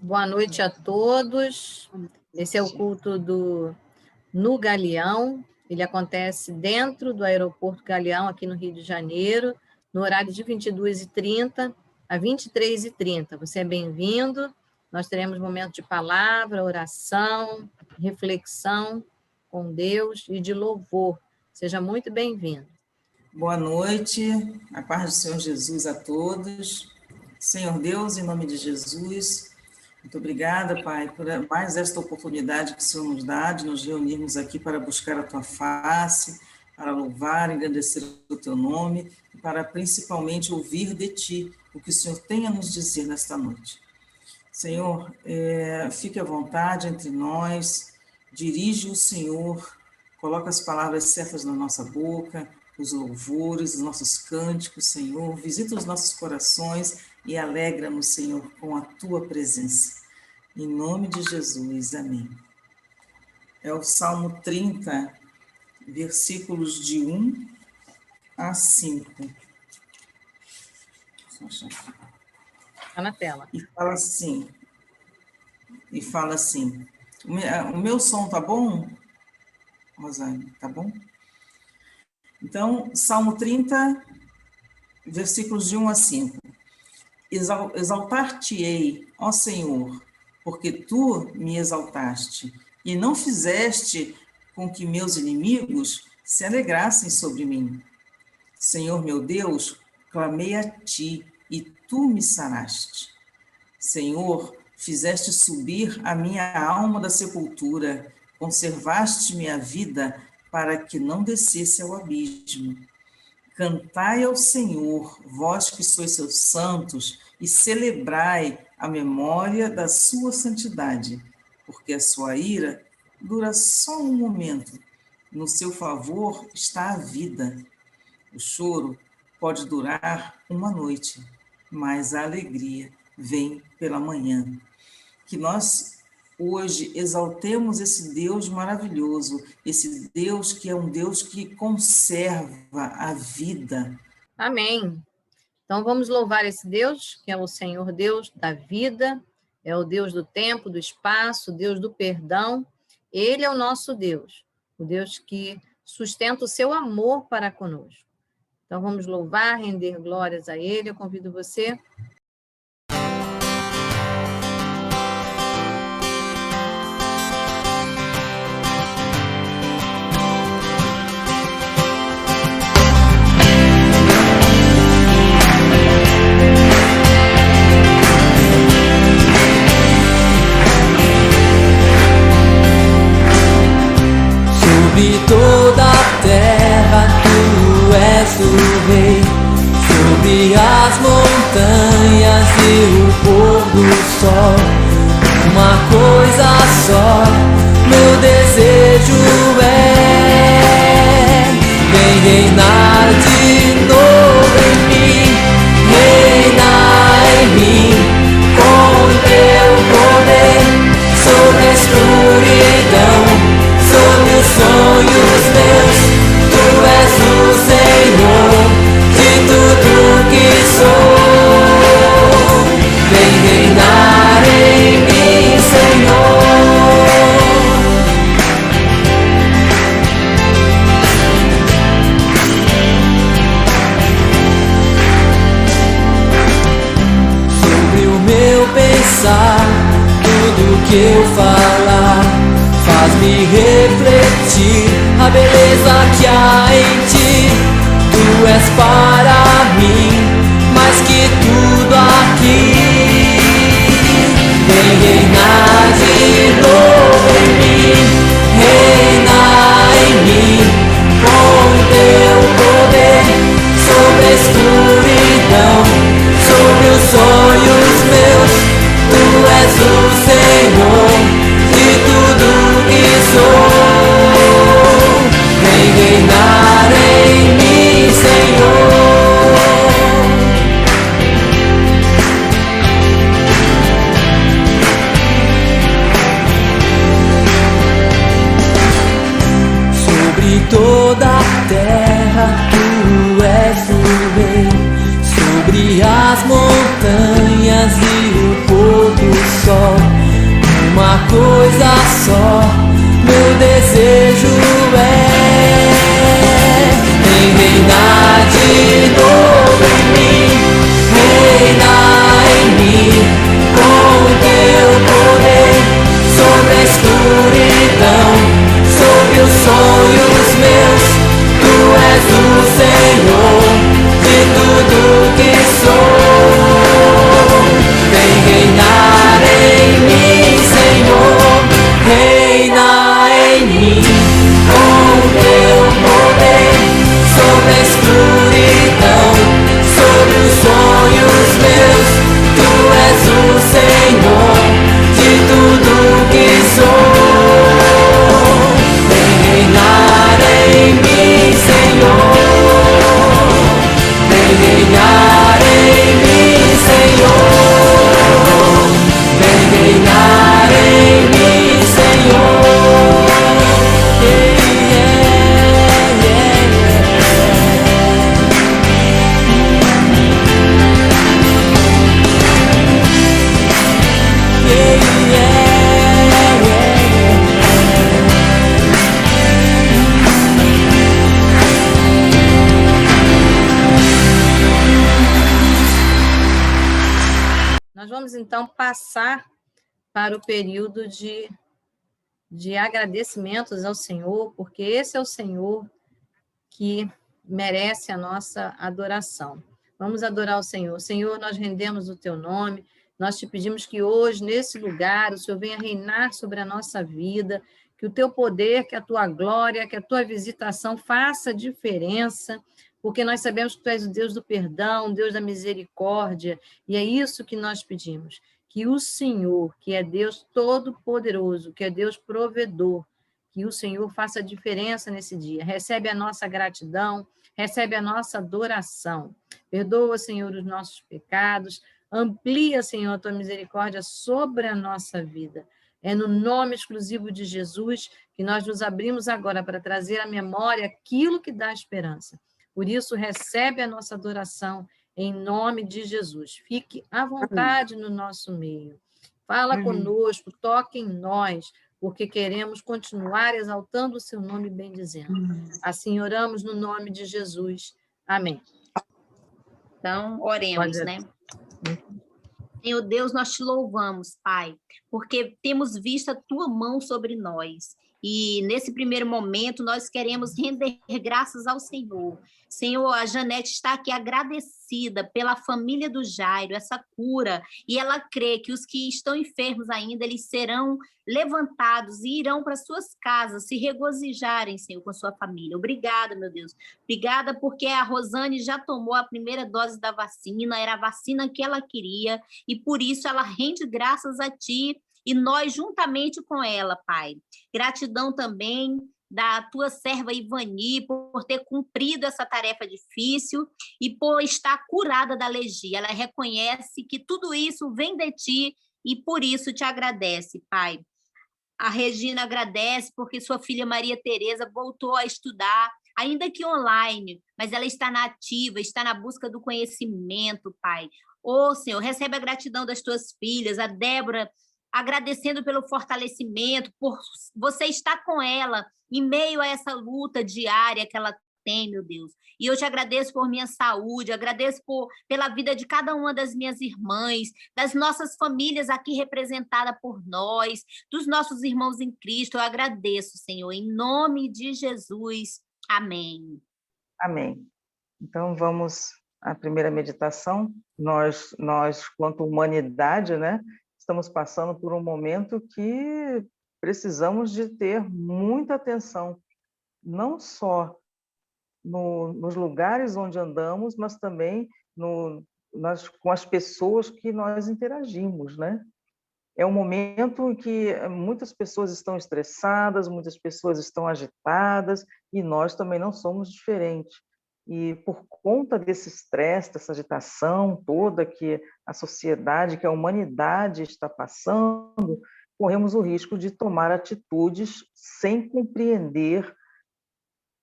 Boa noite a todos. Esse é o culto no Galeão. Ele acontece dentro do aeroporto Galeão, aqui no Rio de Janeiro, no horário de 22h30 a 23h30. Você é bem-vindo. Nós teremos momento de palavra, oração, reflexão com Deus e de louvor. Seja muito bem-vindo. Boa noite, a paz do Senhor Jesus a todos. Senhor Deus, em nome de Jesus, muito obrigada, Pai, por mais esta oportunidade que o Senhor nos dá de nos reunirmos aqui para buscar a Tua face, para louvar, engrandecer o Teu nome e para principalmente ouvir de Ti o que o Senhor tem a nos dizer nesta noite. Senhor, fique à vontade entre nós, dirige o Senhor, coloca as palavras certas na nossa boca, os louvores, os nossos cânticos, Senhor, visita os nossos corações e alegra-nos, Senhor, com a Tua presença. Em nome de Jesus, amém. É o Salmo 30, versículos de 1 a 5. Está na tela. E fala assim, o meu som tá bom, Rosane, tá bom? Então, Salmo 30, versículos de 1 a 5. Exaltar-te-ei, ó Senhor, porque Tu me exaltaste, e não fizeste com que meus inimigos se alegrassem sobre mim. Senhor meu Deus, clamei a Ti, e Tu me saraste. Senhor, fizeste subir a minha alma da sepultura, conservaste minha vida para que não descesse ao abismo. Cantai ao Senhor, vós que sois seus santos, e celebrai a memória da sua santidade, porque a sua ira dura só um momento. No seu favor está a vida. O choro pode durar uma noite, mas a alegria vem pela manhã. Que nós hoje exaltemos esse Deus maravilhoso, esse Deus que é um Deus que conserva a vida. Amém. Então vamos louvar esse Deus, que é o Senhor Deus da vida, é o Deus do tempo, do espaço, o Deus do perdão. Ele é o nosso Deus, o Deus que sustenta o seu amor para conosco. Então vamos louvar, render glórias a Ele. Eu convido você. Sobre toda a terra Tu és o Rei, sobre as montanhas e o pôr do sol. Uma coisa só, meu desejo é: vem reinar de novo em mim, reina em mim, com Teu poder sobre a escuridão. Sobre os sonhos meus, Tu és o Senhor de tudo que sou. Vem reinar em mim, Senhor. Sobre o meu pensar, tudo que eu falar, faz-me refletir a beleza que há em Ti. Tu és para mim mais que tudo aqui. Vem reinar de novo em mim, reina em mim, com Teu poder sobre a escuridão, sobre os sonhos meus. Tu és o Senhor de tudo que sou. Vem reinar em mim, Senhor. Sobre toda a terra Tu és o Rei, sobre as montanhas e o pôr do sol. sol. Uma coisa só, meu desejo vem reinar de novo em mim, reinar em mim, com teu poder, sobre a escuridão, sobre os sonhos meus, tu és o Senhor de tudo que sou. Vem reinar em mim, Senhor, reina em mim, com teu poder, sobre a escuridão, sobre os sonhos meus, tu és o Senhor de tudo que sou. Vem reinar em mim, Senhor, vem reinar em mim, Senhor, vem reinar em mim, Senhor. Nós vamos, então, passar para o período de agradecimentos ao Senhor, porque esse é o Senhor que merece a nossa adoração. Vamos adorar o Senhor. Senhor, nós rendemos o teu nome, nós te pedimos que hoje, nesse lugar, o Senhor venha reinar sobre a nossa vida, que o teu poder, que a tua glória, que a tua visitação faça diferença, porque nós sabemos que tu és o Deus do perdão, o Deus da misericórdia, e é isso que nós pedimos, que o Senhor, que é Deus todo-poderoso, que é Deus provedor, que o Senhor faça diferença nesse dia. Recebe a nossa gratidão, recebe a nossa adoração. Perdoa, Senhor, os nossos pecados, amplia, Senhor, a tua misericórdia sobre a nossa vida. É no nome exclusivo de Jesus que nós nos abrimos agora para trazer à memória aquilo que dá esperança. Por isso, recebe a nossa adoração em nome de Jesus. Fique à vontade no nosso meio. Fala conosco, toque em nós, porque queremos continuar exaltando o seu nome, bendizendo. Assim oramos no nome de Jesus. Amém. Então, oremos, né? Senhor Deus, nós te louvamos, Pai, porque temos visto a tua mão sobre nós. E nesse primeiro momento, nós queremos render graças ao Senhor. Senhor, a Janete está aqui agradecida pela família do Jairo, essa cura, e ela crê que os que estão enfermos ainda, eles serão levantados e irão para suas casas, se regozijarem, Senhor, com sua família. Obrigada, meu Deus. Obrigada porque a Rosane já tomou a primeira dose da vacina, era a vacina que ela queria, e por isso ela rende graças a Ti, e nós juntamente com ela, Pai. Gratidão também da tua serva Ivani por ter cumprido essa tarefa difícil e por estar curada da alergia. Ela reconhece que tudo isso vem de ti e por isso te agradece, Pai. A Regina agradece porque sua filha Maria Tereza voltou a estudar, ainda que online, mas ela está na ativa, está na busca do conhecimento, Pai. Ô, Senhor, recebe a gratidão das tuas filhas, a Débora, agradecendo pelo fortalecimento, por você estar com ela em meio a essa luta diária que ela tem, meu Deus. E eu te agradeço por minha saúde, agradeço pela vida de cada uma das minhas irmãs, das nossas famílias aqui representadas por nós, dos nossos irmãos em Cristo. Eu agradeço, Senhor, em nome de Jesus. Amém. Amém. Então, vamos à primeira meditação. Nós quanto humanidade, né, estamos passando por um momento que precisamos de ter muita atenção, não só nos lugares onde andamos, mas também com as pessoas que nós interagimos, né? É um momento em que muitas pessoas estão estressadas, muitas pessoas estão agitadas, e nós também não somos diferentes. E por conta desse estresse, dessa agitação toda que a sociedade, que a humanidade está passando, corremos o risco de tomar atitudes sem compreender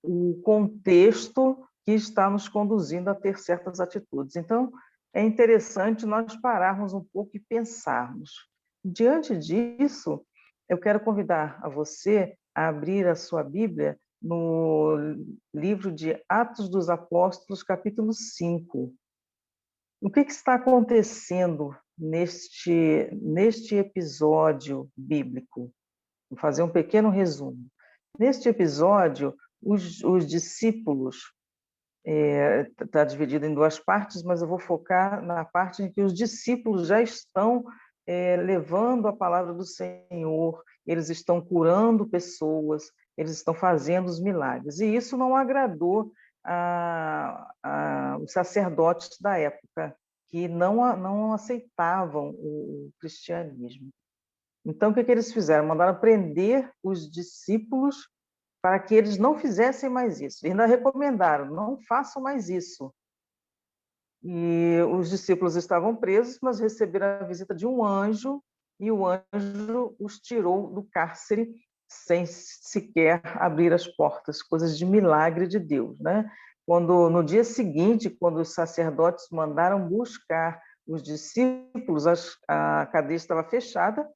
o contexto que está nos conduzindo a ter certas atitudes. Então, é interessante nós pararmos um pouco e pensarmos. diante disso, eu quero convidar a você a abrir a sua Bíblia no livro de Atos dos Apóstolos, capítulo 5. O que está acontecendo neste episódio bíblico? Vou fazer um pequeno resumo. Neste episódio, os discípulos, está dividido em duas partes, mas eu vou focar na parte em que os discípulos já estão levando a palavra do Senhor, eles estão curando pessoas, eles estão fazendo os milagres. E isso não agradou os sacerdotes da época, que não aceitavam o cristianismo. Então, o que eles fizeram? Mandaram prender os discípulos para que eles não fizessem mais isso. E ainda recomendaram, não façam mais isso. E os discípulos estavam presos, mas receberam a visita de um anjo, e o anjo os tirou do cárcere sem sequer abrir as portas, coisas de milagre de Deus, né? Quando, no dia seguinte, quando os sacerdotes mandaram buscar os discípulos, a cadeia estava fechada,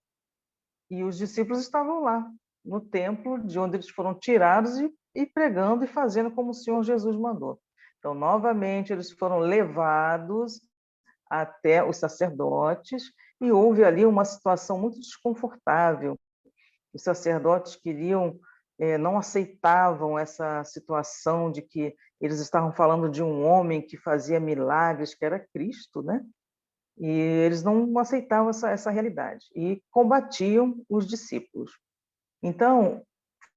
e os discípulos estavam lá, no templo, de onde eles foram tirados e pregando e fazendo como o Senhor Jesus mandou. Então, novamente, eles foram levados até os sacerdotes e houve ali uma situação muito desconfortável. Os sacerdotes não aceitavam essa situação de que eles estavam falando de um homem que fazia milagres, que era Cristo, né? E eles não aceitavam essa realidade e combatiam os discípulos. Então,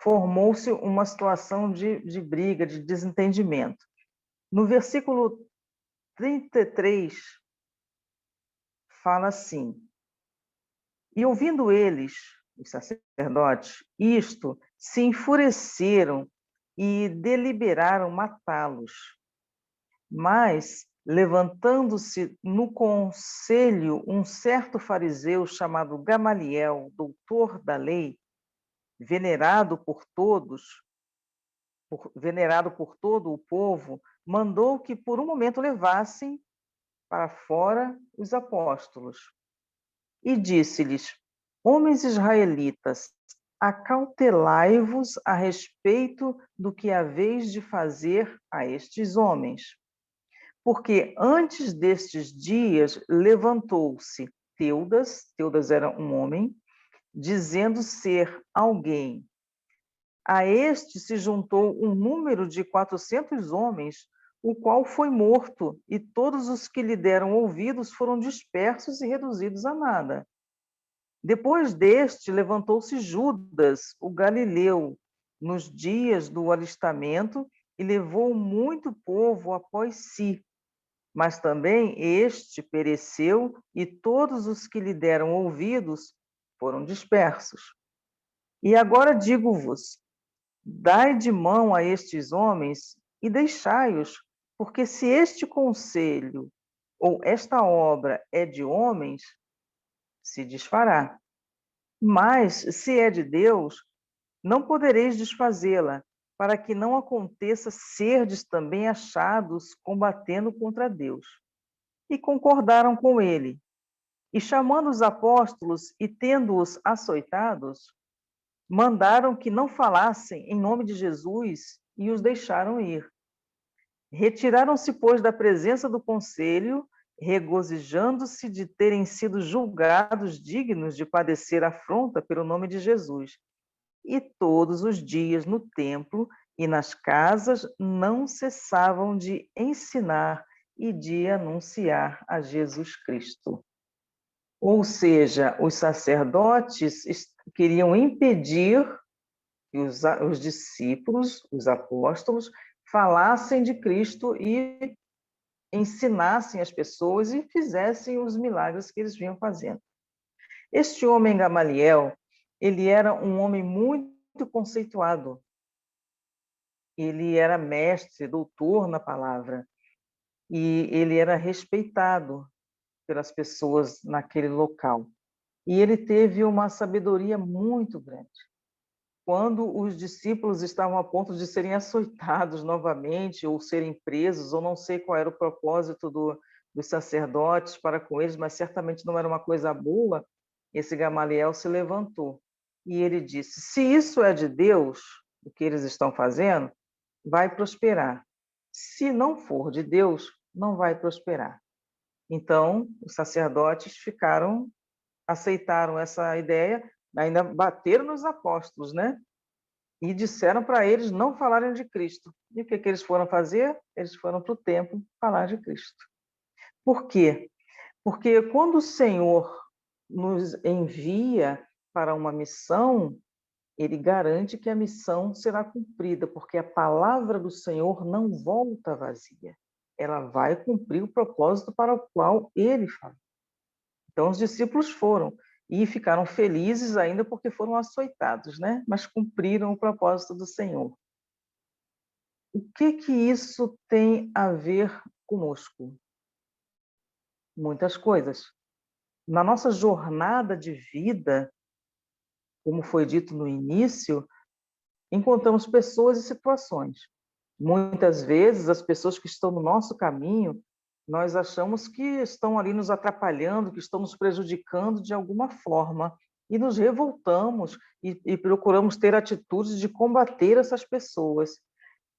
formou-se uma situação de briga, de desentendimento. No versículo 33, fala assim: e ouvindo eles, os sacerdotes, isto, se enfureceram e deliberaram matá-los. Mas, levantando-se no conselho um certo fariseu chamado Gamaliel, doutor da lei, venerado por todo o povo, mandou que por um momento levassem para fora os apóstolos. E disse-lhes: homens israelitas, acautelai-vos a respeito do que haveis de fazer a estes homens. Porque antes destes dias levantou-se Teudas era um homem, dizendo ser alguém. A este se juntou um número de 400 homens, o qual foi morto, e todos os que lhe deram ouvidos foram dispersos e reduzidos a nada. Depois deste, levantou-se Judas, o galileu, nos dias do alistamento, e levou muito povo após si. Mas também este pereceu, e todos os que lhe deram ouvidos foram dispersos. E agora digo-vos: dai de mão a estes homens e deixai-os, porque se este conselho ou esta obra é de homens, se desfará. Mas, se é de Deus, não podereis desfazê-la, para que não aconteça serdes também achados combatendo contra Deus. E concordaram com ele. E chamando os apóstolos e tendo-os açoitados, mandaram que não falassem em nome de Jesus e os deixaram ir. Retiraram-se, pois, da presença do conselho, regozijando-se de terem sido julgados dignos de padecer afronta pelo nome de Jesus. E todos os dias no templo e nas casas não cessavam de ensinar e de anunciar a Jesus Cristo. Ou seja, os sacerdotes queriam impedir que os discípulos, os apóstolos, falassem de Cristo e ensinassem as pessoas e fizessem os milagres que eles vinham fazendo. Este homem Gamaliel, ele era um homem muito conceituado. Ele era mestre, doutor na palavra, e ele era respeitado pelas pessoas naquele local. E ele teve uma sabedoria muito grande. Quando os discípulos estavam a ponto de serem açoitados novamente, ou serem presos, ou não sei qual era o propósito dos sacerdotes para com eles, mas certamente não era uma coisa boa, esse Gamaliel se levantou e ele disse: se isso é de Deus, o que eles estão fazendo, vai prosperar. Se não for de Deus, não vai prosperar. Então, os sacerdotes aceitaram essa ideia, ainda bateram nos apóstolos, né? E disseram para eles não falarem de Cristo. E o que eles foram fazer? Eles foram para o templo falar de Cristo. Por quê? Porque quando o Senhor nos envia para uma missão, ele garante que a missão será cumprida, porque a palavra do Senhor não volta vazia. Ela vai cumprir o propósito para o qual ele falou. Então, os discípulos foram e ficaram felizes ainda porque foram açoitados, né? Mas cumpriram o propósito do Senhor. O que isso tem a ver conosco? Muitas coisas. Na nossa jornada de vida, como foi dito no início, encontramos pessoas e situações. Muitas vezes, as pessoas que estão no nosso caminho, nós achamos que estão ali nos atrapalhando, que estão nos prejudicando de alguma forma, e nos revoltamos e procuramos ter atitudes de combater essas pessoas.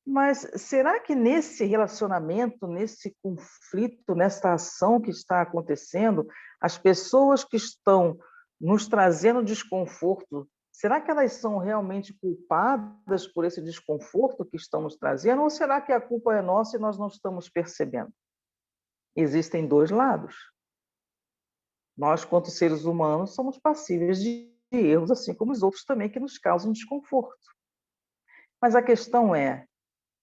Mas será que nesse relacionamento, nesse conflito, nessa ação que está acontecendo, as pessoas que estão nos trazendo desconforto, será que elas são realmente culpadas por esse desconforto que estão nos trazendo? Ou será que a culpa é nossa e nós não estamos percebendo? Existem dois lados. Nós, quanto seres humanos, somos passíveis de erros, assim como os outros também, que nos causam desconforto. Mas a questão é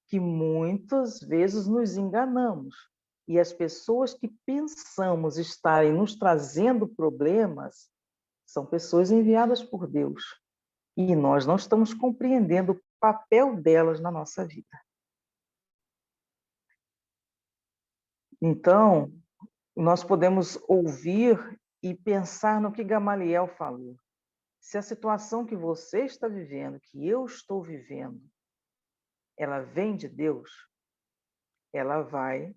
que muitas vezes nos enganamos. E as pessoas que pensamos estarem nos trazendo problemas são pessoas enviadas por Deus. E nós não estamos compreendendo o papel delas na nossa vida. Então, nós podemos ouvir e pensar no que Gamaliel falou. Se a situação que você está vivendo, que eu estou vivendo, ela vem de Deus, ela vai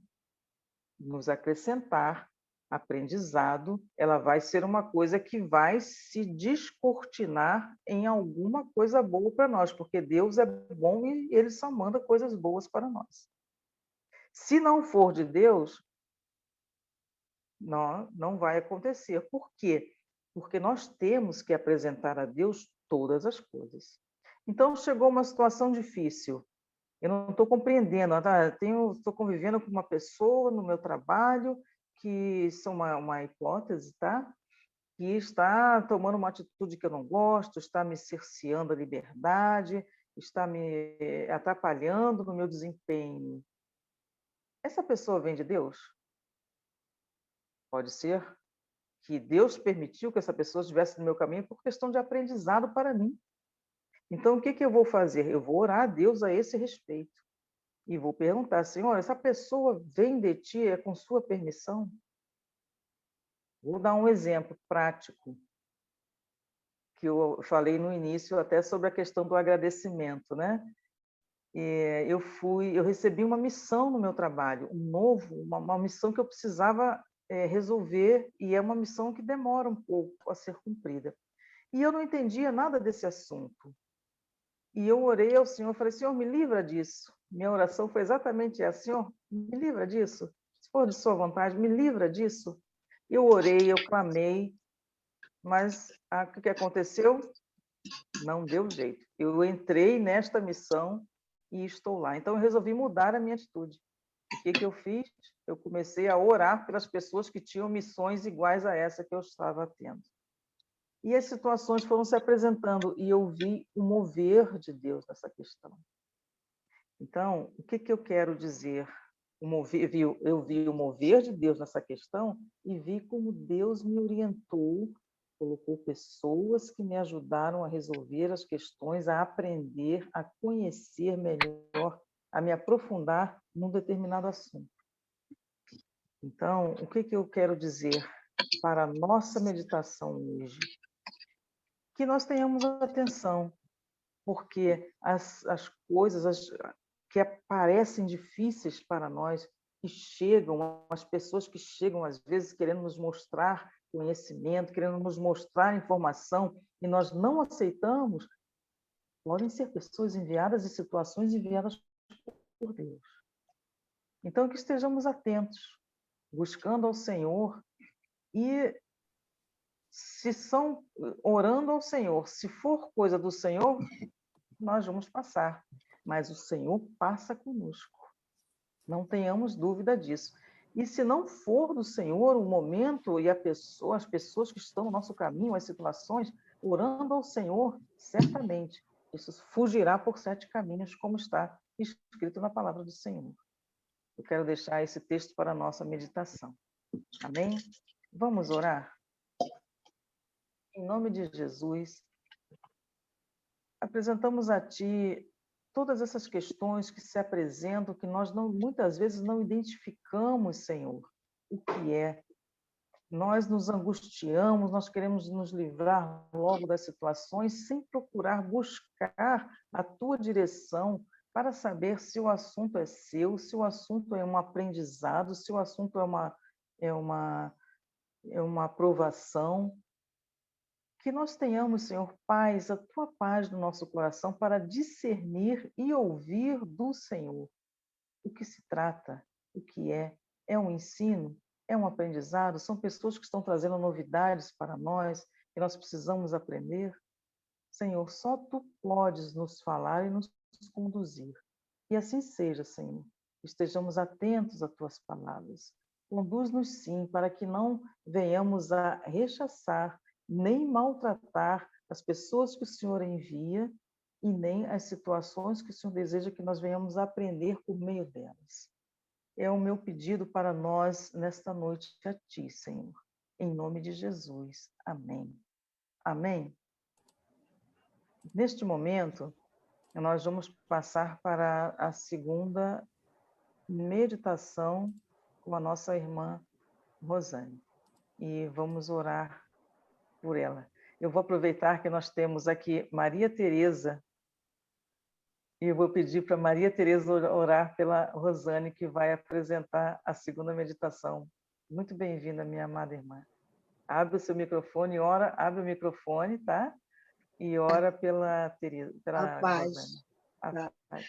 nos acrescentar aprendizado, ela vai ser uma coisa que vai se descortinar em alguma coisa boa para nós, porque Deus é bom e Ele só manda coisas boas para nós. Se não for de Deus, não vai acontecer. Por quê? Porque nós temos que apresentar a Deus todas as coisas. Então, chegou uma situação difícil. Eu não estou compreendendo. Estou convivendo com uma pessoa no meu trabalho, que isso é uma hipótese, tá? Que está tomando uma atitude que eu não gosto, está me cerceando a liberdade, está me atrapalhando no meu desempenho. Essa pessoa vem de Deus? Pode ser que Deus permitiu que essa pessoa estivesse no meu caminho por questão de aprendizado para mim. Então, o que eu vou fazer? Eu vou orar a Deus a esse respeito. E vou perguntar, Senhor, essa pessoa vem de ti, é com sua permissão? Vou dar um exemplo prático, que eu falei no início até sobre a questão do agradecimento, né? Eu recebi uma missão no meu trabalho, uma missão que eu precisava resolver, e é uma missão que demora um pouco a ser cumprida. E eu não entendia nada desse assunto. E eu orei ao Senhor, falei, Senhor, me livra disso. Minha oração foi exatamente essa, Senhor, me livra disso. Se for de sua vontade, me livra disso. Eu orei, eu clamei, mas o que aconteceu? Não deu jeito. Eu entrei nesta missão e estou lá. Então, eu resolvi mudar a minha atitude. O que eu fiz? Eu comecei a orar pelas pessoas que tinham missões iguais a essa que eu estava tendo. E as situações foram se apresentando e eu vi o mover de Deus nessa questão. Então, o que eu quero dizer? Eu vi o mover de Deus nessa questão e vi como Deus me orientou, colocou pessoas que me ajudaram a resolver as questões, a aprender, a conhecer melhor, a me aprofundar num determinado assunto. Então, o que eu quero dizer para a nossa meditação hoje? Que nós tenhamos atenção, porque as coisas que parecem difíceis para nós, que chegam, as pessoas que chegam às vezes querendo nos mostrar conhecimento, querendo nos mostrar informação, e nós não aceitamos, podem ser pessoas enviadas e situações enviadas por Deus. Então, que estejamos atentos, buscando ao Senhor, e se são orando ao Senhor, se for coisa do Senhor, nós vamos passar, mas o Senhor passa conosco. Não tenhamos dúvida disso. E se não for do Senhor o momento e as pessoas que estão no nosso caminho, as situações, orando ao Senhor, certamente isso fugirá por 7 caminhos, como está escrito na palavra do Senhor. Eu quero deixar esse texto para a nossa meditação. Amém? Vamos orar? Em nome de Jesus, apresentamos a Ti todas essas questões que se apresentam, que nós muitas vezes não identificamos, Senhor, o que é. Nós nos angustiamos, nós queremos nos livrar logo das situações sem procurar buscar a Tua direção para saber se o assunto é seu, se o assunto é um aprendizado, se o assunto é uma aprovação. Que nós tenhamos, Senhor, paz, a Tua paz no nosso coração para discernir e ouvir do Senhor o que se trata, o que é um ensino, é um aprendizado, são pessoas que estão trazendo novidades para nós, que nós precisamos aprender. Senhor, só Tu podes nos falar e nos conduzir. E assim seja, Senhor, estejamos atentos às Tuas palavras. Conduz-nos sim, para que não venhamos a rechaçar nem maltratar as pessoas que o Senhor envia e nem as situações que o Senhor deseja que nós venhamos a aprender por meio delas. É o meu pedido para nós nesta noite a Ti, Senhor. Em nome de Jesus. Amém. Amém. Neste momento, nós vamos passar para a segunda meditação com a nossa irmã Rosane. E vamos orar por ela. Eu vou aproveitar que nós temos aqui Maria Tereza, e eu vou pedir para Maria Tereza orar pela Rosane, que vai apresentar a segunda meditação. Muito bem-vinda, minha amada irmã. Abre o seu microfone, abre o microfone, tá? E ora pela Tereza, pela Rosane. A paz.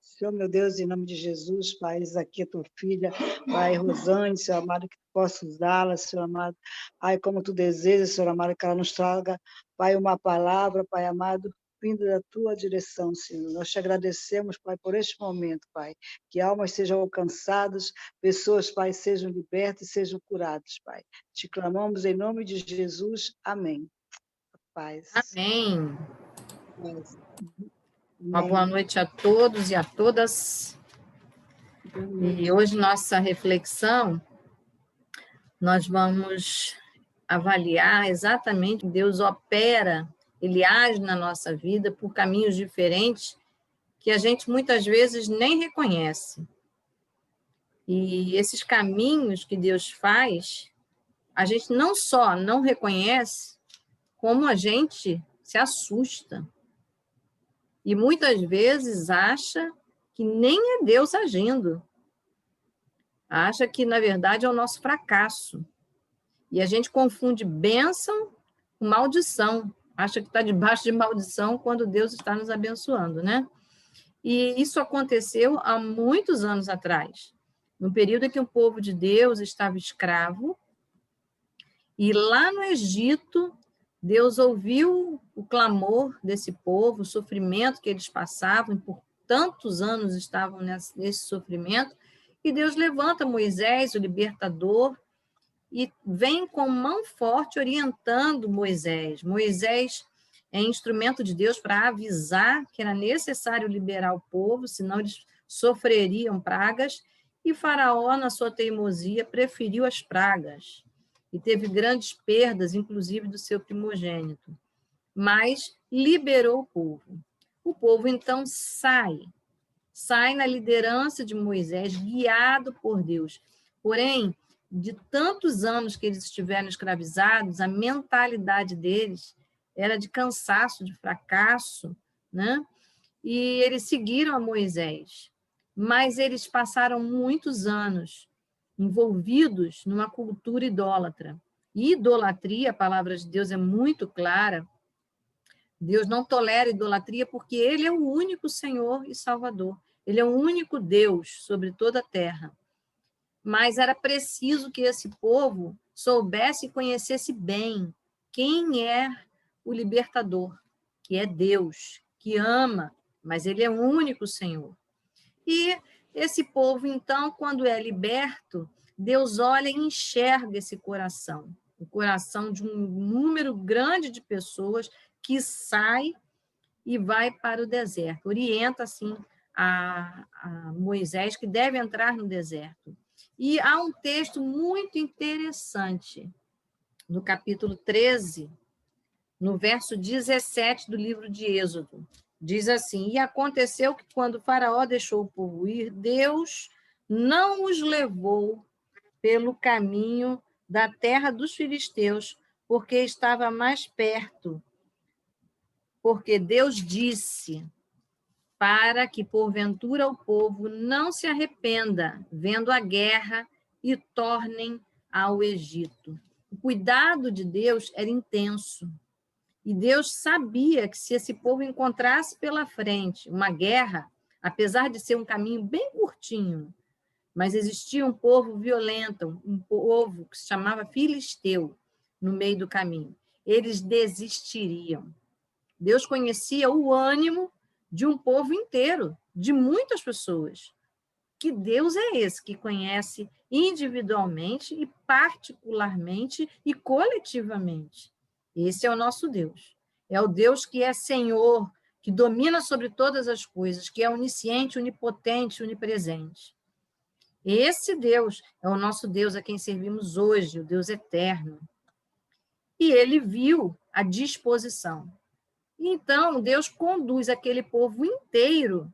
Senhor, meu Deus, em nome de Jesus, Pai, eis aqui a tua filha, Pai, Rosane, Senhor amado, que tu possa usá-la, Senhor amado. Ai, como tu desejas, Senhor amado, que ela nos traga, Pai, uma palavra, Pai amado, vindo da tua direção, Senhor. Nós te agradecemos, Pai, por este momento, Pai, que almas sejam alcançadas, pessoas, Pai, sejam libertas e sejam curadas, Pai. Te clamamos em nome de Jesus. Amém. Paz. Amém. Paz. Uma boa noite a todos e a todas. E hoje nossa reflexão, nós vamos avaliar exatamente como Deus opera, Ele age na nossa vida por caminhos diferentes que a gente muitas vezes nem reconhece. E esses caminhos que Deus faz, a gente não só não reconhece, como a gente se assusta. E muitas vezes acha que nem é Deus agindo. Acha que, na verdade, é o nosso fracasso. E a gente confunde bênção com maldição. Acha que está debaixo de maldição quando Deus está nos abençoando, né? E isso aconteceu há muitos anos atrás, no período em que o povo de Deus estava escravo, e lá no Egito, Deus ouviu o clamor desse povo, o sofrimento que eles passavam, e por tantos anos estavam nesse sofrimento, e Deus levanta Moisés, o libertador, e vem com mão forte orientando Moisés. Moisés é instrumento de Deus para avisar que era necessário liberar o povo, senão eles sofreriam pragas, e Faraó, na sua teimosia, preferiu as pragas, e teve grandes perdas, inclusive do seu primogênito, mas liberou o povo. O povo, então, sai na liderança de Moisés, guiado por Deus. Porém, de tantos anos que eles estiveram escravizados, a mentalidade deles era de cansaço, de fracasso, né? E eles seguiram a Moisés, mas eles passaram muitos anos envolvidos numa cultura idólatra. Idolatria, a palavra de Deus é muito clara. Deus não tolera idolatria porque ele é o único Senhor e Salvador. Ele é o único Deus sobre toda a terra. Mas era preciso que esse povo soubesse e conhecesse bem quem é o libertador, que é Deus, que ama, mas ele é o único Senhor. E esse povo, então, quando é liberto, Deus olha e enxerga esse coração, o coração de um número grande de pessoas que sai e vai para o deserto. Orienta, assim, a Moisés que deve entrar no deserto. E há um texto muito interessante, no capítulo 13, no verso 17 do livro de Êxodo. Diz assim: e aconteceu que quando Faraó deixou o povo ir, Deus não os levou pelo caminho da terra dos filisteus, porque estava mais perto. Porque Deus disse para que, porventura, o povo não se arrependa, vendo a guerra, e tornem ao Egito. O cuidado de Deus era intenso. E Deus sabia que se esse povo encontrasse pela frente uma guerra, apesar de ser um caminho bem curtinho, mas existia um povo violento, um povo que se chamava filisteu, no meio do caminho. Eles desistiriam. Deus conhecia o ânimo de um povo inteiro, de muitas pessoas. Que Deus é esse que conhece individualmente e particularmente e coletivamente? Esse é o nosso Deus. É o Deus que é Senhor, que domina sobre todas as coisas, que é onisciente, onipotente, onipresente. Esse Deus é o nosso Deus a quem servimos hoje, o Deus eterno. E ele viu a disposição. Então, Deus conduz aquele povo inteiro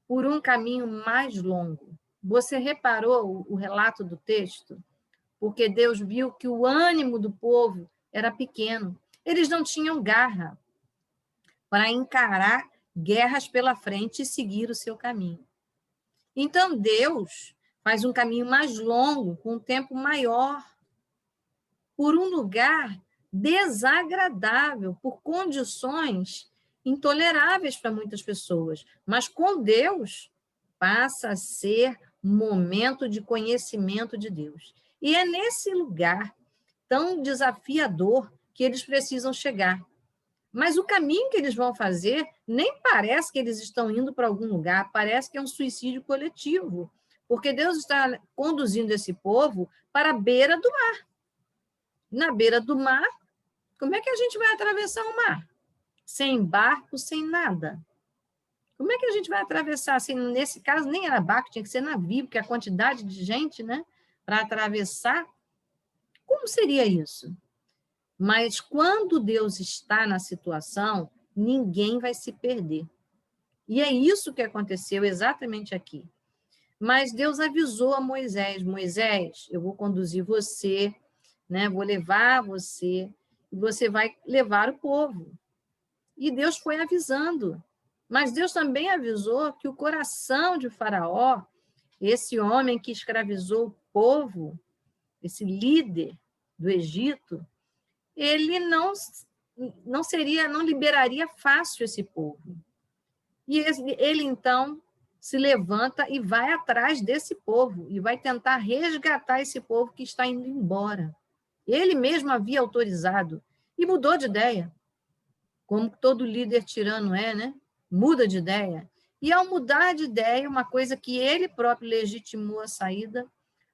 por um caminho mais longo. Você reparou o relato do texto? Porque Deus viu que o ânimo do povo era pequeno. Eles não tinham garra para encarar guerras pela frente e seguir o seu caminho. Então, Deus faz um caminho mais longo, com um tempo maior, por um lugar desagradável, por condições intoleráveis para muitas pessoas. Mas com Deus, passa a ser um momento de conhecimento de Deus. E é nesse lugar tão desafiador que eles precisam chegar. Mas o caminho que eles vão fazer nem parece que eles estão indo para algum lugar, parece que é um suicídio coletivo, porque Deus está conduzindo esse povo para a beira do mar. Na beira do mar, como é que a gente vai atravessar o mar? Sem barco, sem nada. Como é que a gente vai atravessar? Assim, nesse caso, nem era barco, tinha que ser navio, porque a quantidade de gente, né, para atravessar, como seria isso? Mas quando Deus está na situação, ninguém vai se perder. E é isso que aconteceu exatamente aqui. Mas Deus avisou a Moisés: Moisés, eu vou conduzir você, né, vou levar você, e você vai levar o povo. E Deus foi avisando. Mas Deus também avisou que o coração de Faraó, esse homem que escravizou o povo, esse líder do Egito, ele não liberaria fácil esse povo. E ele, então, se levanta e vai atrás desse povo, e vai tentar resgatar esse povo que está indo embora. Ele mesmo havia autorizado, e mudou de ideia, como todo líder tirano é, né? Muda de ideia. E ao mudar de ideia, uma coisa que ele próprio legitimou a saída,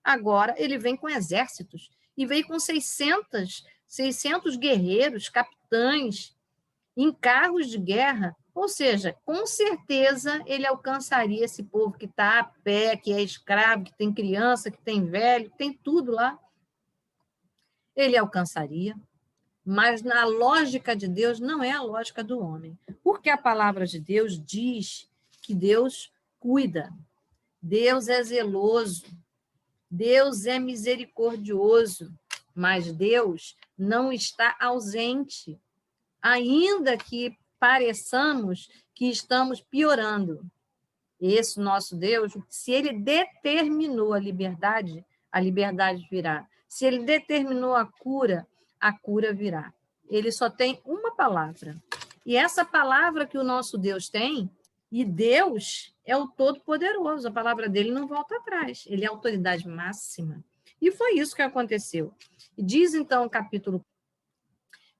agora ele vem com exércitos, e veio com 600 guerreiros, capitães, em carros de guerra. Ou seja, com certeza ele alcançaria esse povo que está a pé, que é escravo, que tem criança, que tem velho, que tem tudo lá. Ele alcançaria. Mas na lógica de Deus não é a lógica do homem. Porque a palavra de Deus diz que Deus cuida, Deus é zeloso, Deus é misericordioso, mas Deus não está ausente, ainda que pareçamos que estamos piorando. Esse nosso Deus, se ele determinou a liberdade virá. Se ele determinou a cura virá. Ele só tem uma palavra. E essa palavra que o nosso Deus tem, e Deus é o Todo-Poderoso, a palavra dele não volta atrás, ele é a autoridade máxima. E foi isso que aconteceu. E diz, então, o capítulo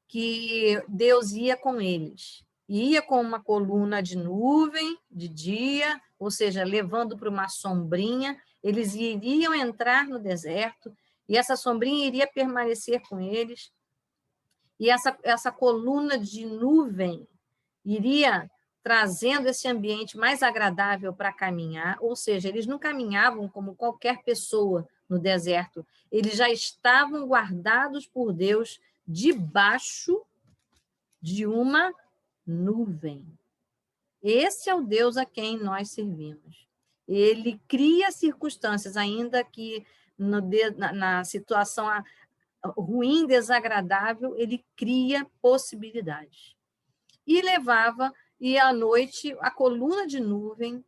que Deus ia com eles. Ia com uma coluna de nuvem de dia, ou seja, levando para uma sombrinha, eles iriam entrar no deserto, e essa sombrinha iria permanecer com eles, e essa coluna de nuvem iria trazendo esse ambiente mais agradável para caminhar, ou seja, eles não caminhavam como qualquer pessoa no deserto, eles já estavam guardados por Deus debaixo de uma nuvem. Esse é o Deus a quem nós servimos. Ele cria circunstâncias, ainda que na situação ruim, desagradável, ele cria possibilidades. E à noite, a coluna de nuvem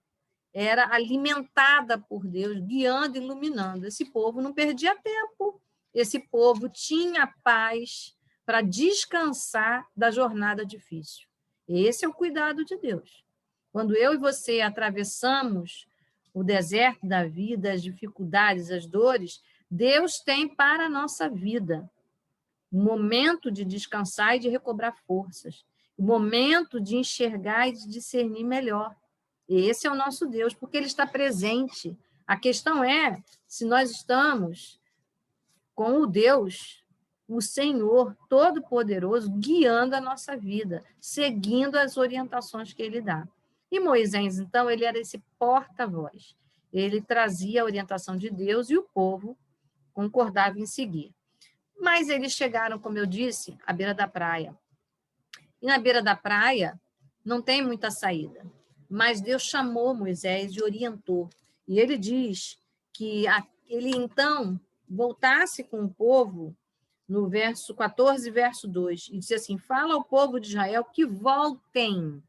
era alimentada por Deus, guiando e iluminando. Esse povo não perdia tempo, esse povo tinha paz para descansar da jornada difícil. Esse é o cuidado de Deus. Quando eu e você atravessamos o deserto da vida, as dificuldades, as dores, Deus tem para a nossa vida um momento de descansar e de recobrar forças, um momento de enxergar e de discernir melhor. Esse é o nosso Deus, porque ele está presente. A questão é se nós estamos com o Deus, o Senhor Todo-Poderoso, guiando a nossa vida, seguindo as orientações que ele dá. E Moisés, então, ele era esse porta-voz. Ele trazia a orientação de Deus e o povo concordava em seguir. Mas eles chegaram, como eu disse, à beira da praia. E na beira da praia não tem muita saída. Mas Deus chamou Moisés e orientou. E ele diz que ele, então, voltasse com o povo no verso 14, verso 2, e disse assim, fala ao povo de Israel que voltem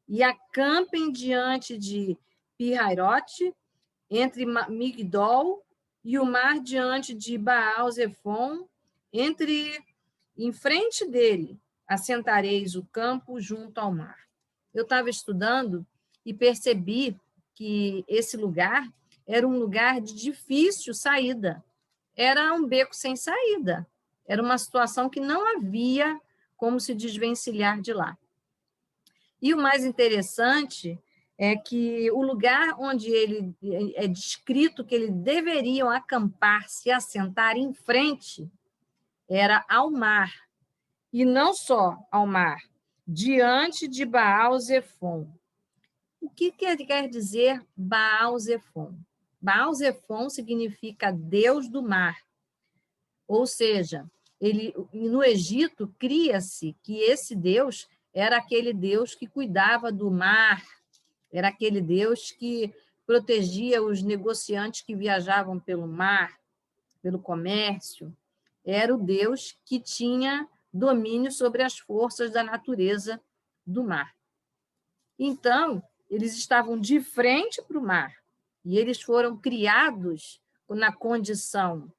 e acampem diante de Pi-Hairote, entre Migdol e o mar diante de Baal-Zephon, em frente dele, assentareis o campo junto ao mar. Eu estava estudando e percebi que esse lugar era um lugar de difícil saída. Era um beco sem saída. Era uma situação que não havia como se desvencilhar de lá. E o mais interessante é que o lugar onde ele é descrito que eles deveriam acampar, se assentar em frente, era ao mar. E não só ao mar, diante de Baal-Zephon. O que quer dizer Baal-Zephon? Baal-Zephon significa Deus do mar. Ou seja, no Egito, cria-se que esse Deus era aquele Deus que cuidava do mar, era aquele Deus que protegia os negociantes que viajavam pelo mar, pelo comércio. Era o Deus que tinha domínio sobre as forças da natureza do mar. Então, eles estavam de frente para o mar, e eles foram criados na condição,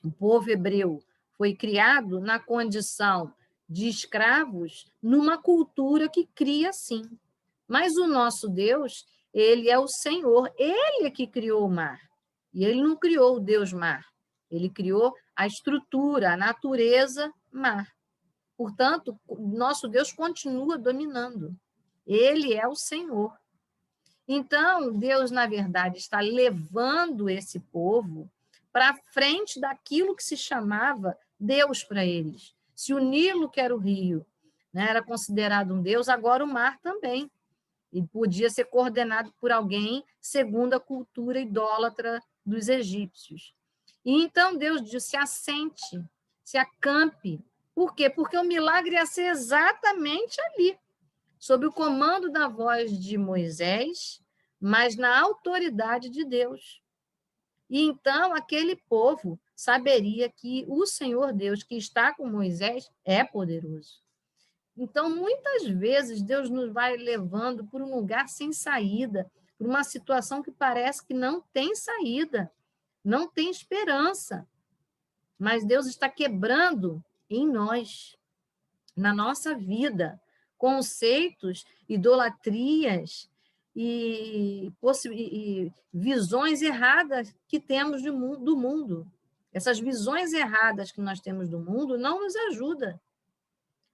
o povo hebreu foi criado na condição de escravos numa cultura que cria assim. Mas o nosso Deus, ele é o Senhor, ele é que criou o mar. E ele não criou o Deus mar, ele criou a estrutura, a natureza mar. Portanto, nosso Deus continua dominando. Ele é o Senhor. Então, Deus, na verdade, está levando esse povo para frente daquilo que se chamava Deus para eles. Se o Nilo, que era o rio, né, era considerado um Deus, agora o mar também. E podia ser coordenado por alguém segundo a cultura idólatra dos egípcios. E então Deus disse, se assente, se acampe. Por quê? Porque o milagre ia ser exatamente ali, sob o comando da voz de Moisés, mas na autoridade de Deus. E então aquele povo saberia que o Senhor Deus que está com Moisés é poderoso. Então, muitas vezes, Deus nos vai levando por um lugar sem saída, por uma situação que parece que não tem saída, não tem esperança. mas Deus está quebrando em nós, na nossa vida, conceitos, idolatrias e visões erradas que temos do mundo. Essas visões erradas que nós temos do mundo não nos ajudam,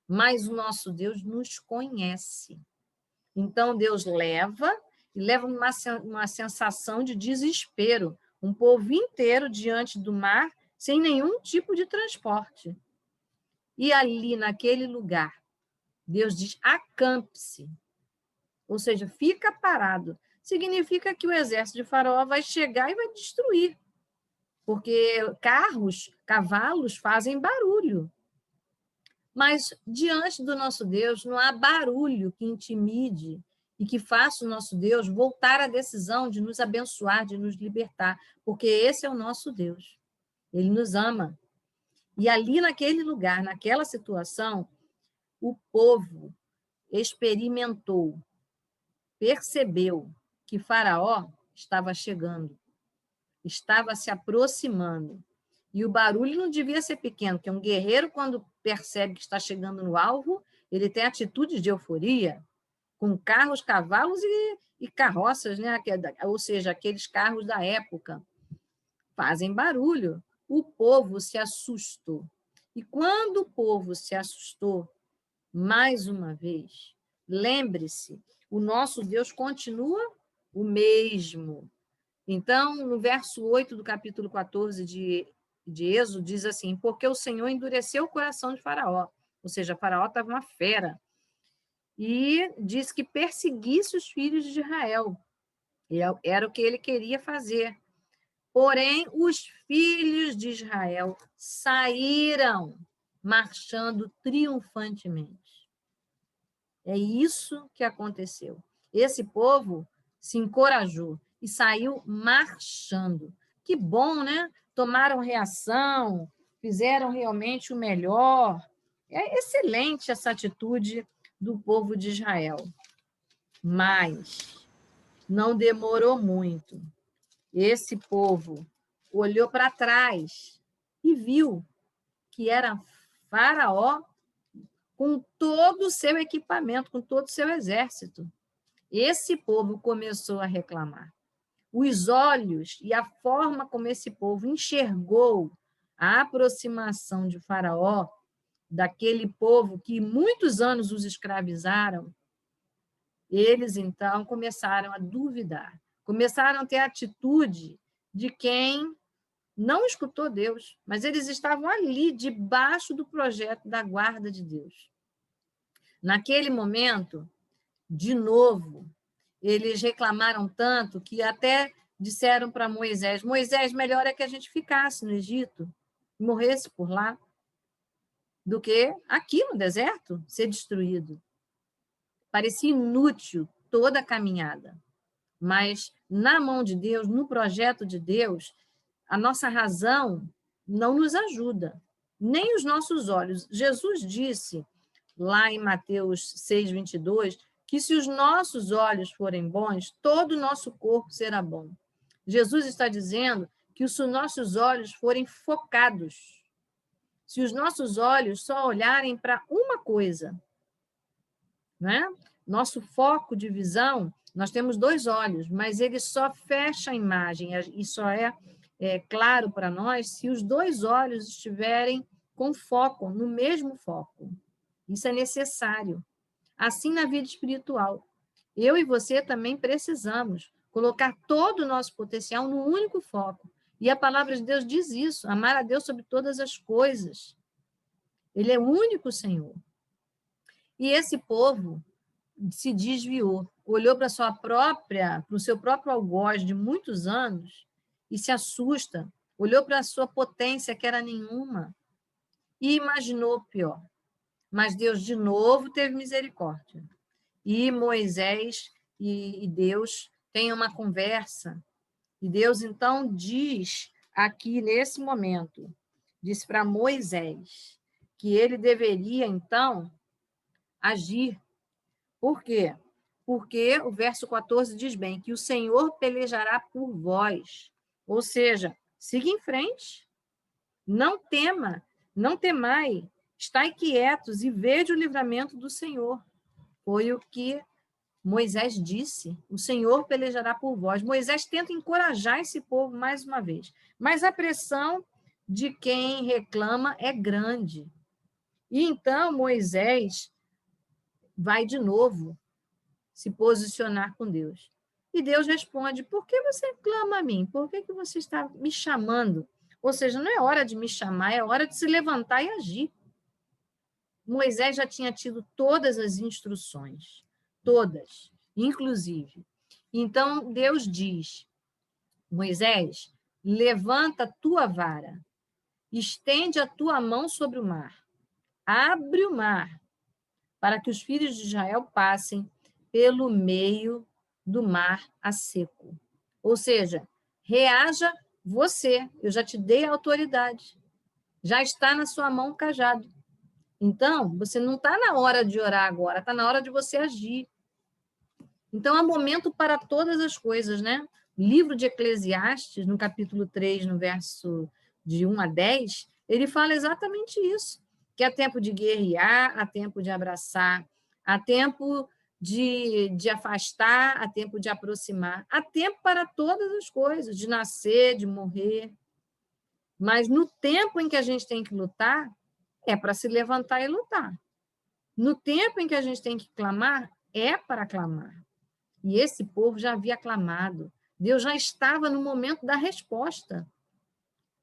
mas o nosso Deus nos conhece. Então, Deus leva uma sensação de desespero, um povo inteiro diante do mar, sem nenhum tipo de transporte. E ali, naquele lugar, Deus diz, acampe-se. Ou seja, fica parado. Significa que o exército de Faraó vai chegar e vai destruir. Porque carros, cavalos fazem barulho. Mas diante do nosso Deus não há barulho que intimide e que faça o nosso Deus voltar à decisão de nos abençoar, de nos libertar, porque esse é o nosso Deus. Ele nos ama. E ali naquele lugar, naquela situação, o povo experimentou, percebeu que Faraó estava chegando, estava se aproximando. E o barulho não devia ser pequeno, porque um guerreiro, quando percebe que está chegando no alvo, ele tem atitude de euforia, com carros, cavalos e carroças, né? Ou seja, aqueles carros da época. Fazem barulho. O povo se assustou. E quando o povo se assustou, mais uma vez, lembre-se, o nosso Deus continua o mesmo. Então, no verso 8 do capítulo 14 de Êxodo, diz assim, porque o Senhor endureceu o coração de Faraó, ou seja, Faraó estava uma fera, e diz que perseguisse os filhos de Israel. Era o que ele queria fazer. Porém, os filhos de Israel saíram marchando triunfantemente. É isso que aconteceu. Esse povo se encorajou e saiu marchando. Que bom, né? Tomaram reação, fizeram realmente o melhor. É excelente essa atitude do povo de Israel. Mas não demorou muito. Esse povo olhou para trás e viu que era Faraó com todo o seu equipamento, com todo o seu exército. Esse povo começou a reclamar. Os olhos e a forma como esse povo enxergou a aproximação de Faraó, daquele povo que muitos anos os escravizaram, eles, então, começaram a duvidar, começaram a ter a atitude de quem não escutou Deus, mas eles estavam ali, debaixo do projeto da guarda de Deus. Naquele momento, de novo, eles reclamaram tanto que até disseram para Moisés, Moisés, melhor é que a gente ficasse no Egito, morresse por lá, do que aqui no deserto ser destruído. Parecia inútil toda a caminhada, mas na mão de Deus, no projeto de Deus, a nossa razão não nos ajuda, nem os nossos olhos. Jesus disse, lá em Mateus 6:22, que se os nossos olhos forem bons, todo o nosso corpo será bom. Jesus está dizendo que se os nossos olhos forem focados, se os nossos olhos só olharem para uma coisa, né? Nosso foco de visão, nós temos 2 olhos, mas ele só fecha a imagem, e só é claro para nós se os 2 olhos estiverem com foco, no mesmo foco. Isso é necessário. Assim na vida espiritual. Eu e você também precisamos colocar todo o nosso potencial no único foco. E a palavra de Deus diz isso, amar a Deus sobre todas as coisas. Ele é o único Senhor. E esse povo se desviou, olhou para o seu próprio algoz de muitos anos e se assusta, olhou para a sua potência, que era nenhuma, e imaginou o pior. Mas Deus, de novo, teve misericórdia. E Moisés e Deus têm uma conversa. E Deus, então, diz aqui, nesse momento, diz para Moisés que ele deveria, então, agir. Por quê? Porque o verso 14 diz bem que o Senhor pelejará por vós. Ou seja, siga em frente. Não temai, estai quietos e vede o livramento do Senhor. Foi o que Moisés disse, o Senhor pelejará por vós. Moisés tenta encorajar esse povo mais uma vez, mas a pressão de quem reclama é grande. E então Moisés vai de novo se posicionar com Deus. E Deus responde, por que você clama a mim? Por que você está me chamando? Ou seja, não é hora de me chamar, é hora de se levantar e agir. Moisés já tinha tido todas as instruções, todas, inclusive. Então, Deus diz, Moisés, levanta a tua vara, estende a tua mão sobre o mar, abre o mar, para que os filhos de Israel passem pelo meio do mar a seco. Ou seja, reaja você, eu já te dei a autoridade, já está na sua mão o cajado. Então, você não está na hora de orar agora, está na hora de você agir. Então, há momento para todas as coisas, né? O livro de Eclesiastes, no capítulo 3, no verso de 1 a 10, ele fala exatamente isso, que há tempo de guerrear, há tempo de abraçar, há tempo de afastar, há tempo de aproximar, há tempo para todas as coisas, de nascer, de morrer. Mas no tempo em que a gente tem que lutar, é para se levantar e lutar. No tempo em que a gente tem que clamar, é para clamar. E esse povo já havia clamado. Deus já estava no momento da resposta.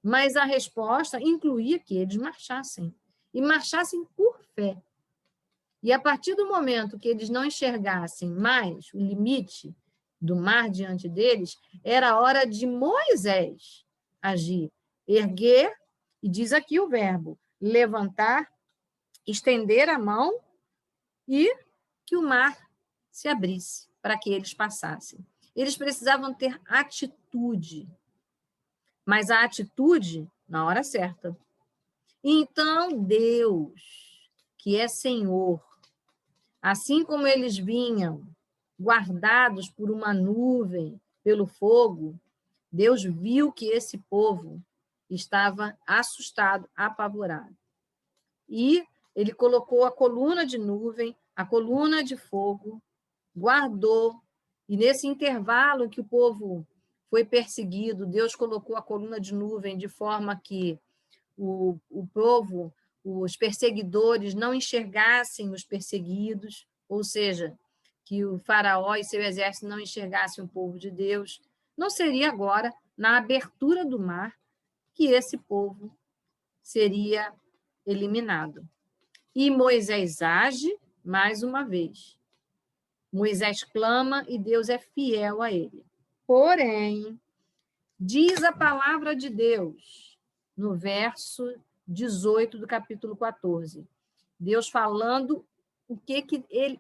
Mas a resposta incluía que eles marchassem. E marchassem por fé. E a partir do momento que eles não enxergassem mais o limite do mar diante deles, era a hora de Moisés agir, erguer, e diz aqui o verbo, levantar, estender a mão e que o mar se abrisse para que eles passassem. Eles precisavam ter atitude, mas a atitude na hora certa. Então, Deus, que é Senhor, assim como eles vinham guardados por uma nuvem, pelo fogo, Deus viu que esse povo estava assustado, apavorado. E ele colocou a coluna de nuvem, a coluna de fogo, guardou, e nesse intervalo em que o povo foi perseguido, Deus colocou a coluna de nuvem de forma que o povo, os perseguidores, não enxergassem os perseguidos, ou seja, que o faraó e seu exército não enxergassem o povo de Deus. Não seria agora, na abertura do mar, que esse povo seria eliminado. E Moisés age mais uma vez. Moisés clama e Deus é fiel a ele. Porém, diz a palavra de Deus, no verso 18 do capítulo 14, Deus falando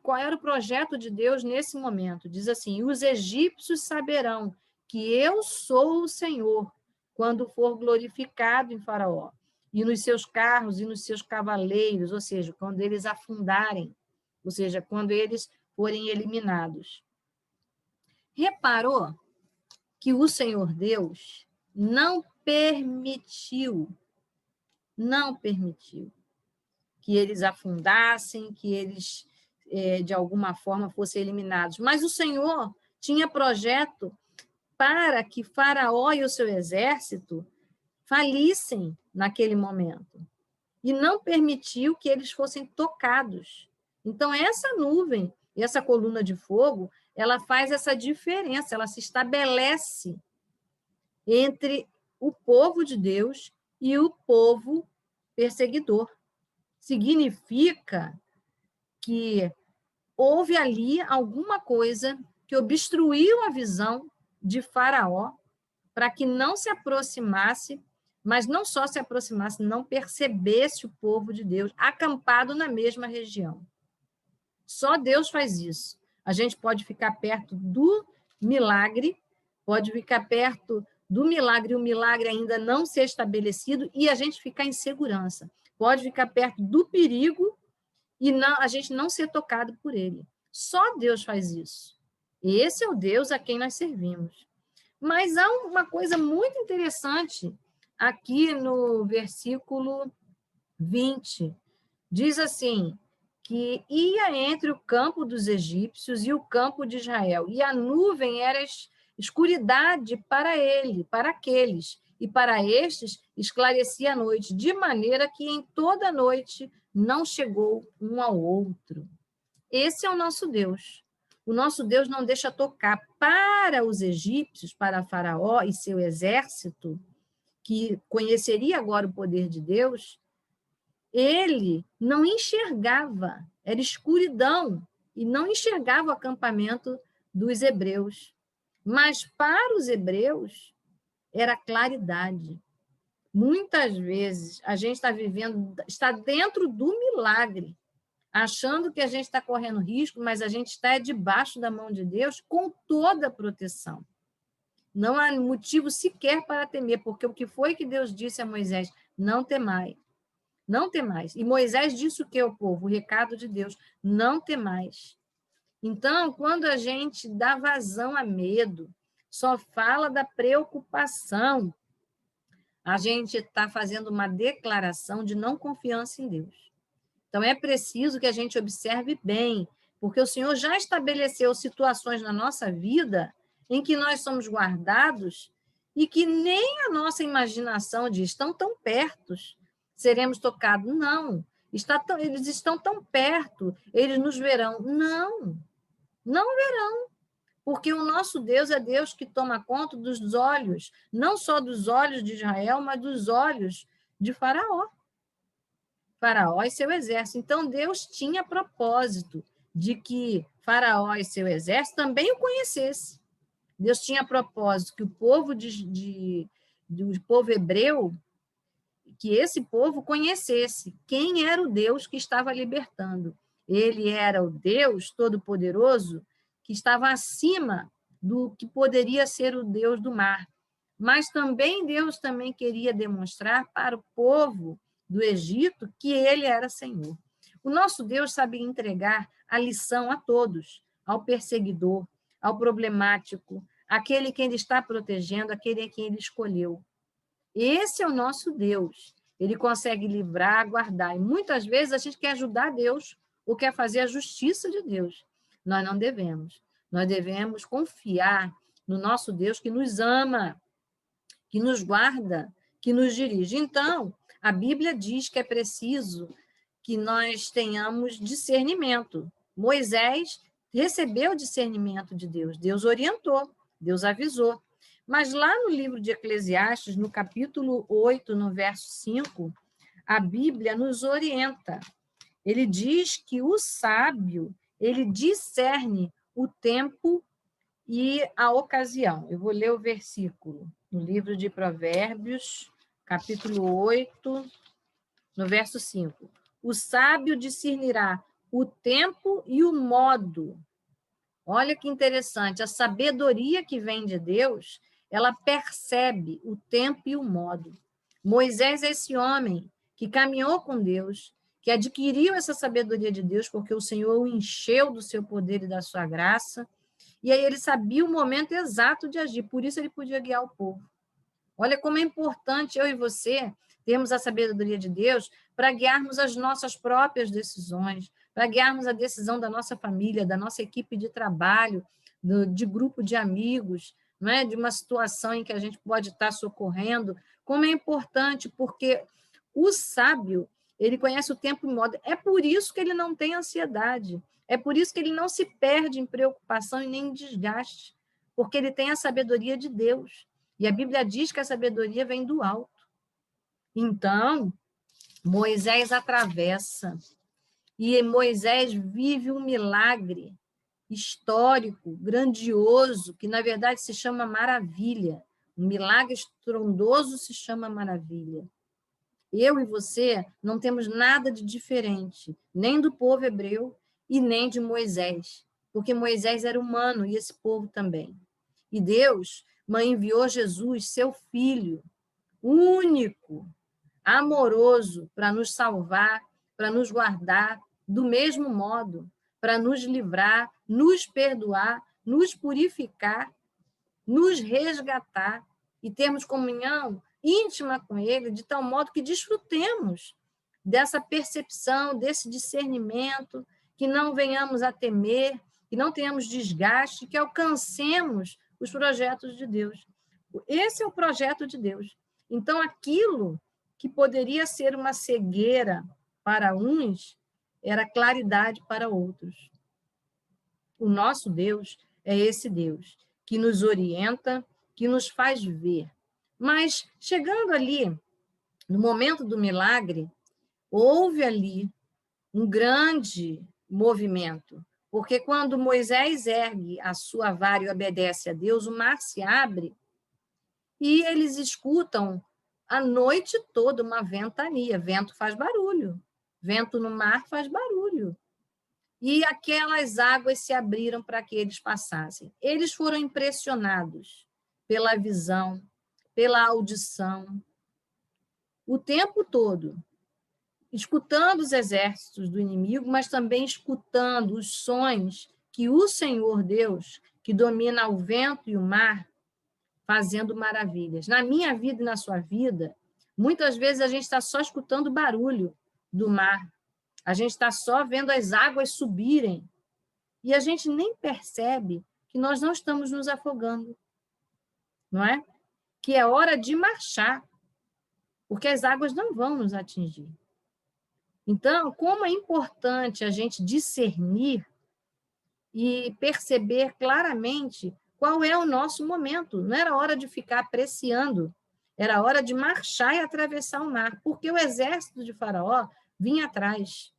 qual era o projeto de Deus nesse momento. Diz assim, os egípcios saberão que eu sou o Senhor, quando for glorificado em Faraó, e nos seus carros e nos seus cavaleiros, ou seja, quando eles afundarem, ou seja, quando eles forem eliminados. Reparou que o Senhor Deus não permitiu que eles afundassem, que eles, de alguma forma, fossem eliminados. Mas o Senhor tinha projeto para que Faraó e o seu exército falissem naquele momento. E não permitiu que eles fossem tocados. Então, essa nuvem, essa coluna de fogo, ela faz essa diferença, ela se estabelece entre o povo de Deus e o povo perseguidor. Significa que houve ali alguma coisa que obstruiu a visão de Faraó para que não se aproximasse, mas não só se aproximasse, não percebesse o povo de Deus acampado na mesma região. Só Deus faz isso. A gente pode ficar perto do milagre, pode ficar perto do milagre e o milagre ainda não ser estabelecido e a gente ficar em segurança. Pode ficar perto do perigo e a gente não ser tocado por ele. Só Deus faz isso. Esse é o Deus a quem nós servimos. Mas há uma coisa muito interessante aqui no versículo 20, diz assim, que ia entre o campo dos egípcios e o campo de Israel, e a nuvem era escuridade para ele, para aqueles, e para estes esclarecia a noite, de maneira que em toda a noite não chegou um ao outro. Esse é o nosso Deus. O nosso Deus não deixa tocar. Para os egípcios, para Faraó e seu exército, que conheceria agora o poder de Deus, ele não enxergava, era escuridão, e não enxergava o acampamento dos hebreus. Mas para os hebreus, era claridade. Muitas vezes, a gente está dentro do milagre, achando que a gente está correndo risco, mas a gente está debaixo da mão de Deus com toda a proteção. Não há motivo sequer para temer, porque o que foi que Deus disse a Moisés? Não temais. Não temais. E Moisés disse o que ao povo? O recado de Deus, não temais. Então, quando a gente dá vazão a medo, só fala da preocupação, a gente está fazendo uma declaração de não confiança em Deus. Então, é preciso que a gente observe bem, porque o Senhor já estabeleceu situações na nossa vida em que nós somos guardados e que nem a nossa imaginação diz, estão tão perto, seremos tocados. Não, eles estão tão perto, eles nos verão. Não, não verão, porque o nosso Deus é Deus que toma conta dos olhos, não só dos olhos de Israel, mas dos olhos de Faraó. Faraó e seu exército. Então, Deus tinha propósito de que Faraó e seu exército também o conhecessem. Deus tinha propósito que o povo do povo hebreu, que esse povo conhecesse quem era o Deus que estava libertando. Ele era o Deus Todo-Poderoso que estava acima do que poderia ser o Deus do mar. Mas também Deus também queria demonstrar para o povo do Egito que ele era Senhor. O nosso Deus sabe entregar a lição a todos, ao perseguidor, ao problemático, aquele que ele está protegendo, aquele a quem ele escolheu. Esse é o nosso Deus. Ele consegue livrar, guardar. E muitas vezes a gente quer ajudar Deus ou quer fazer a justiça de Deus. Nós não devemos. Nós devemos confiar no nosso Deus que nos ama, que nos guarda, que nos dirige. Então, a Bíblia diz que é preciso que nós tenhamos discernimento. Moisés recebeu o discernimento de Deus. Deus orientou, Deus avisou. Mas lá no livro de Eclesiastes, no capítulo 8, no verso 5, a Bíblia nos orienta. Ele diz que o sábio, ele discerne o tempo e a ocasião. Eu vou ler o versículo no livro de Provérbios, capítulo 8, no verso 5. O sábio discernirá o tempo e o modo. Olha que interessante, a sabedoria que vem de Deus, ela percebe o tempo e o modo. Moisés é esse homem que caminhou com Deus, que adquiriu essa sabedoria de Deus, porque o Senhor o encheu do seu poder e da sua graça, e aí ele sabia o momento exato de agir, por isso ele podia guiar o povo. Olha como é importante eu e você termos a sabedoria de Deus para guiarmos as nossas próprias decisões, para guiarmos a decisão da nossa família, da nossa equipe de trabalho, de grupo de amigos, não é? De uma situação em que a gente pode estar socorrendo. Como é importante, porque o sábio, ele conhece o tempo e modo. É por isso que ele não tem ansiedade. É por isso que ele não se perde em preocupação e nem em desgaste, porque ele tem a sabedoria de Deus. E a Bíblia diz que a sabedoria vem do alto. Então, Moisés atravessa, e Moisés vive um milagre histórico, grandioso, que na verdade se chama maravilha. Um milagre estrondoso se chama maravilha. Eu e você não temos nada de diferente, nem do povo hebreu e nem de Moisés, porque Moisés era humano e esse povo também. E Deus enviou Jesus, seu filho, único, amoroso, para nos salvar, para nos guardar do mesmo modo, para nos livrar, nos perdoar, nos purificar, nos resgatar e termos comunhão íntima com Ele, de tal modo que desfrutemos dessa percepção, desse discernimento, que não venhamos a temer, que não tenhamos desgaste, que alcancemos os projetos de Deus. Esse é o projeto de Deus. Então, aquilo que poderia ser uma cegueira para uns, era claridade para outros. O nosso Deus é esse Deus que nos orienta, que nos faz ver. Mas, chegando ali, no momento do milagre, houve ali um grande movimento, porque quando Moisés ergue a sua vara e obedece a Deus, o mar se abre e eles escutam a noite toda uma ventania. Vento faz barulho, vento no mar faz barulho. E aquelas águas se abriram para que eles passassem. Eles foram impressionados pela visão, pela audição, o tempo todo, escutando os exércitos do inimigo, mas também escutando os sons que o Senhor Deus, que domina o vento e o mar, fazendo maravilhas. Na minha vida e na sua vida, muitas vezes a gente está só escutando o barulho do mar, a gente está só vendo as águas subirem, e a gente nem percebe que nós não estamos nos afogando, não é? Que é hora de marchar, porque as águas não vão nos atingir. Então, como é importante a gente discernir e perceber claramente qual é o nosso momento. Não era hora de ficar apreciando, era hora de marchar e atravessar o mar, porque o exército de Faraó vinha atrás.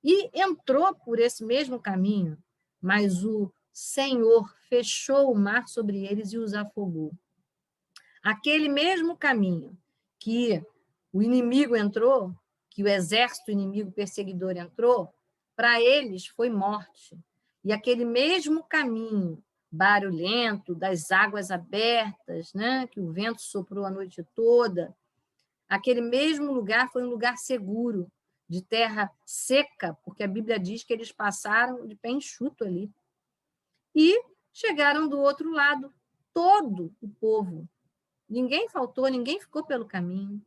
E entrou por esse mesmo caminho, mas o Senhor fechou o mar sobre eles e os afogou. Aquele mesmo caminho que o inimigo entrou, que o exército inimigo perseguidor entrou, para eles foi morte. E aquele mesmo caminho barulhento, das águas abertas, né, que o vento soprou a noite toda, aquele mesmo lugar foi um lugar seguro, de terra seca, porque a Bíblia diz que eles passaram de pé enxuto ali. E chegaram do outro lado, todo o povo. Ninguém faltou, ninguém ficou pelo caminho.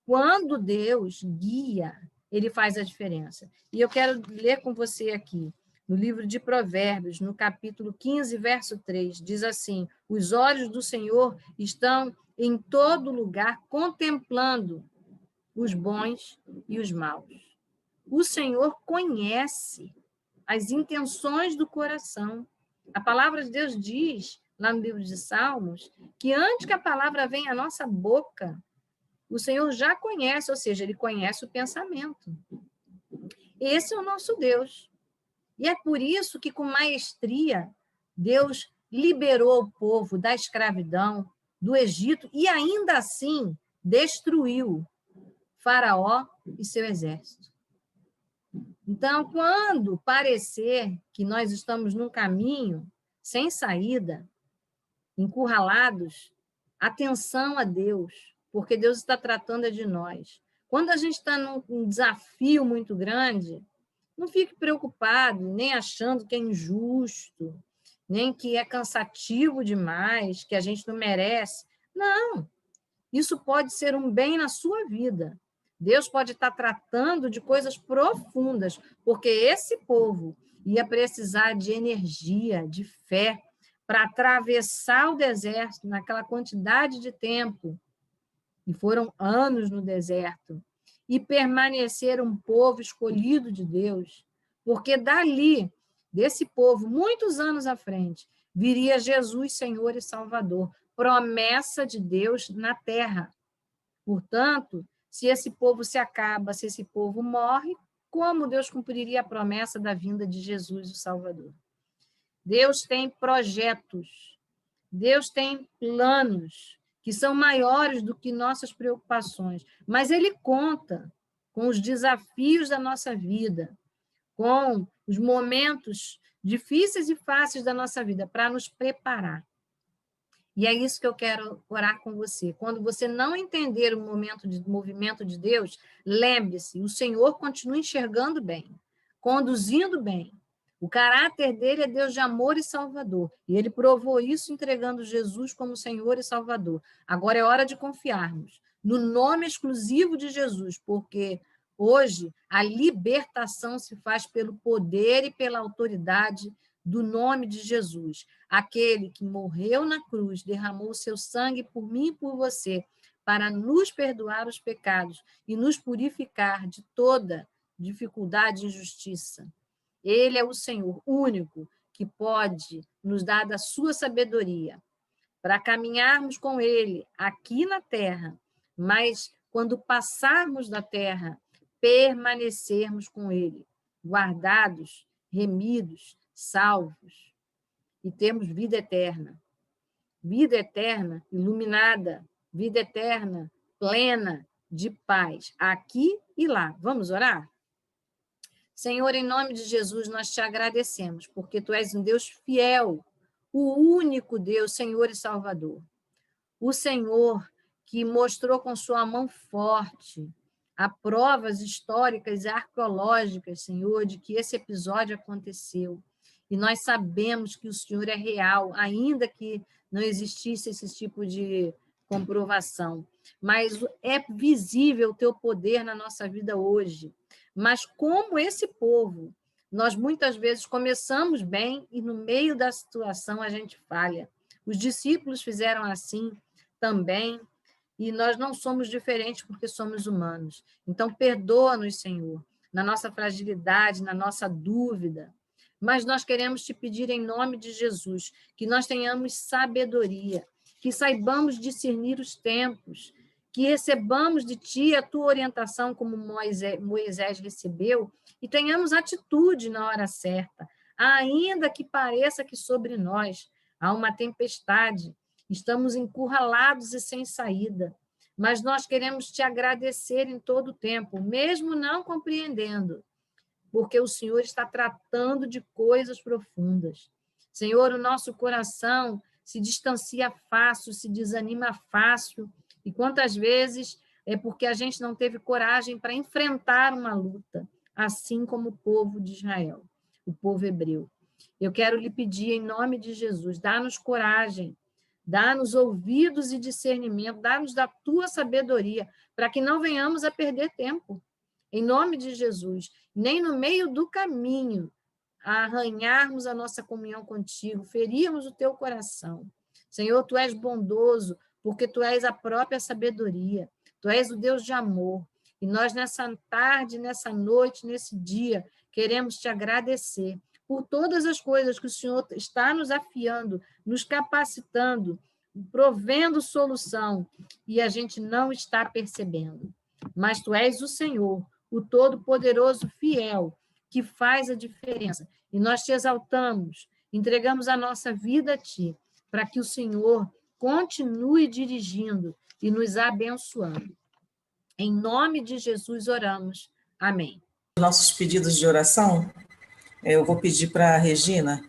Quando Deus guia, ele faz a diferença. E eu quero ler com você aqui, no livro de Provérbios, no capítulo 15, verso 3, diz assim: os olhos do Senhor estão em todo lugar, contemplando os bons e os maus. O Senhor conhece as intenções do coração. A palavra de Deus diz, lá no livro de Salmos, que antes que a palavra venha à nossa boca, o Senhor já conhece, ou seja, ele conhece o pensamento. Esse é o nosso Deus. E é por isso que, com maestria, Deus liberou o povo da escravidão, do Egito, e ainda assim destruiu Faraó e seu exército. Então, quando parecer que nós estamos num caminho sem saída, encurralados, atenção a Deus, porque Deus está tratando de nós. Quando a gente está num desafio muito grande, não fique preocupado, nem achando que é injusto, nem que é cansativo demais, que a gente não merece. Não, isso pode ser um bem na sua vida. Deus pode estar tratando de coisas profundas, porque esse povo ia precisar de energia, de fé, para atravessar o deserto naquela quantidade de tempo, e foram anos no deserto, e permanecer um povo escolhido de Deus, porque dali, desse povo, muitos anos à frente, viria Jesus, Senhor e Salvador, promessa de Deus na terra. Portanto, se esse povo se acaba, se esse povo morre, como Deus cumpriria a promessa da vinda de Jesus, o Salvador? Deus tem projetos, Deus tem planos que são maiores do que nossas preocupações, mas Ele conta com os desafios da nossa vida, com os momentos difíceis e fáceis da nossa vida, para nos preparar. E é isso que eu quero orar com você. Quando você não entender o movimento de Deus, lembre-se, o Senhor continua enxergando bem, conduzindo bem, O caráter dele é Deus de amor e salvador. E ele provou isso entregando Jesus como Senhor e Salvador. Agora é hora de confiarmos no nome exclusivo de Jesus, porque hoje a libertação se faz pelo poder e pela autoridade do nome de Jesus. Aquele que morreu na cruz, derramou o seu sangue por mim e por você, para nos perdoar os pecados e nos purificar de toda dificuldade e injustiça. Ele é o Senhor único que pode nos dar da sua sabedoria para caminharmos com Ele aqui na terra, mas quando passarmos da terra, permanecermos com Ele, guardados, remidos, salvos, e termos vida eterna iluminada, vida eterna plena de paz, aqui e lá. Vamos orar? Senhor, em nome de Jesus, nós te agradecemos, porque tu és um Deus fiel, o único Deus, Senhor e Salvador. O Senhor que mostrou com sua mão forte a provas históricas e arqueológicas, Senhor, de que esse episódio aconteceu. E nós sabemos que o Senhor é real, ainda que não existisse esse tipo de comprovação. Mas é visível o teu poder na nossa vida hoje. Mas como esse povo, nós muitas vezes começamos bem e no meio da situação a gente falha. Os discípulos fizeram assim também, e nós não somos diferentes porque somos humanos. Então, perdoa-nos, Senhor, na nossa fragilidade, na nossa dúvida. Mas nós queremos te pedir em nome de Jesus que nós tenhamos sabedoria, que saibamos discernir os tempos, que recebamos de ti a tua orientação como Moisés recebeu e tenhamos atitude na hora certa, ainda que pareça que sobre nós há uma tempestade, estamos encurralados e sem saída, mas nós queremos te agradecer em todo o tempo, mesmo não compreendendo, porque o Senhor está tratando de coisas profundas. Senhor, o nosso coração se distancia fácil, se desanima fácil, e quantas vezes é porque a gente não teve coragem para enfrentar uma luta, assim como o povo de Israel, o povo hebreu. Eu quero lhe pedir, em nome de Jesus, dá-nos coragem, dá-nos ouvidos e discernimento, dá-nos da tua sabedoria, para que não venhamos a perder tempo, em nome de Jesus, nem no meio do caminho, a arranharmos a nossa comunhão contigo, ferirmos o teu coração. Senhor, tu és bondoso, porque tu és a própria sabedoria, tu és o Deus de amor, e nós nessa tarde, nessa noite, nesse dia, queremos te agradecer por todas as coisas que o Senhor está nos afiando, nos capacitando, provendo solução, e a gente não está percebendo. Mas tu és o Senhor, o Todo-Poderoso fiel, que faz a diferença. E nós te exaltamos, entregamos a nossa vida a ti, para que o Senhor continue dirigindo e nos abençoando. Em nome de Jesus oramos. Amém. Nossos pedidos de oração, eu vou pedir para a Regina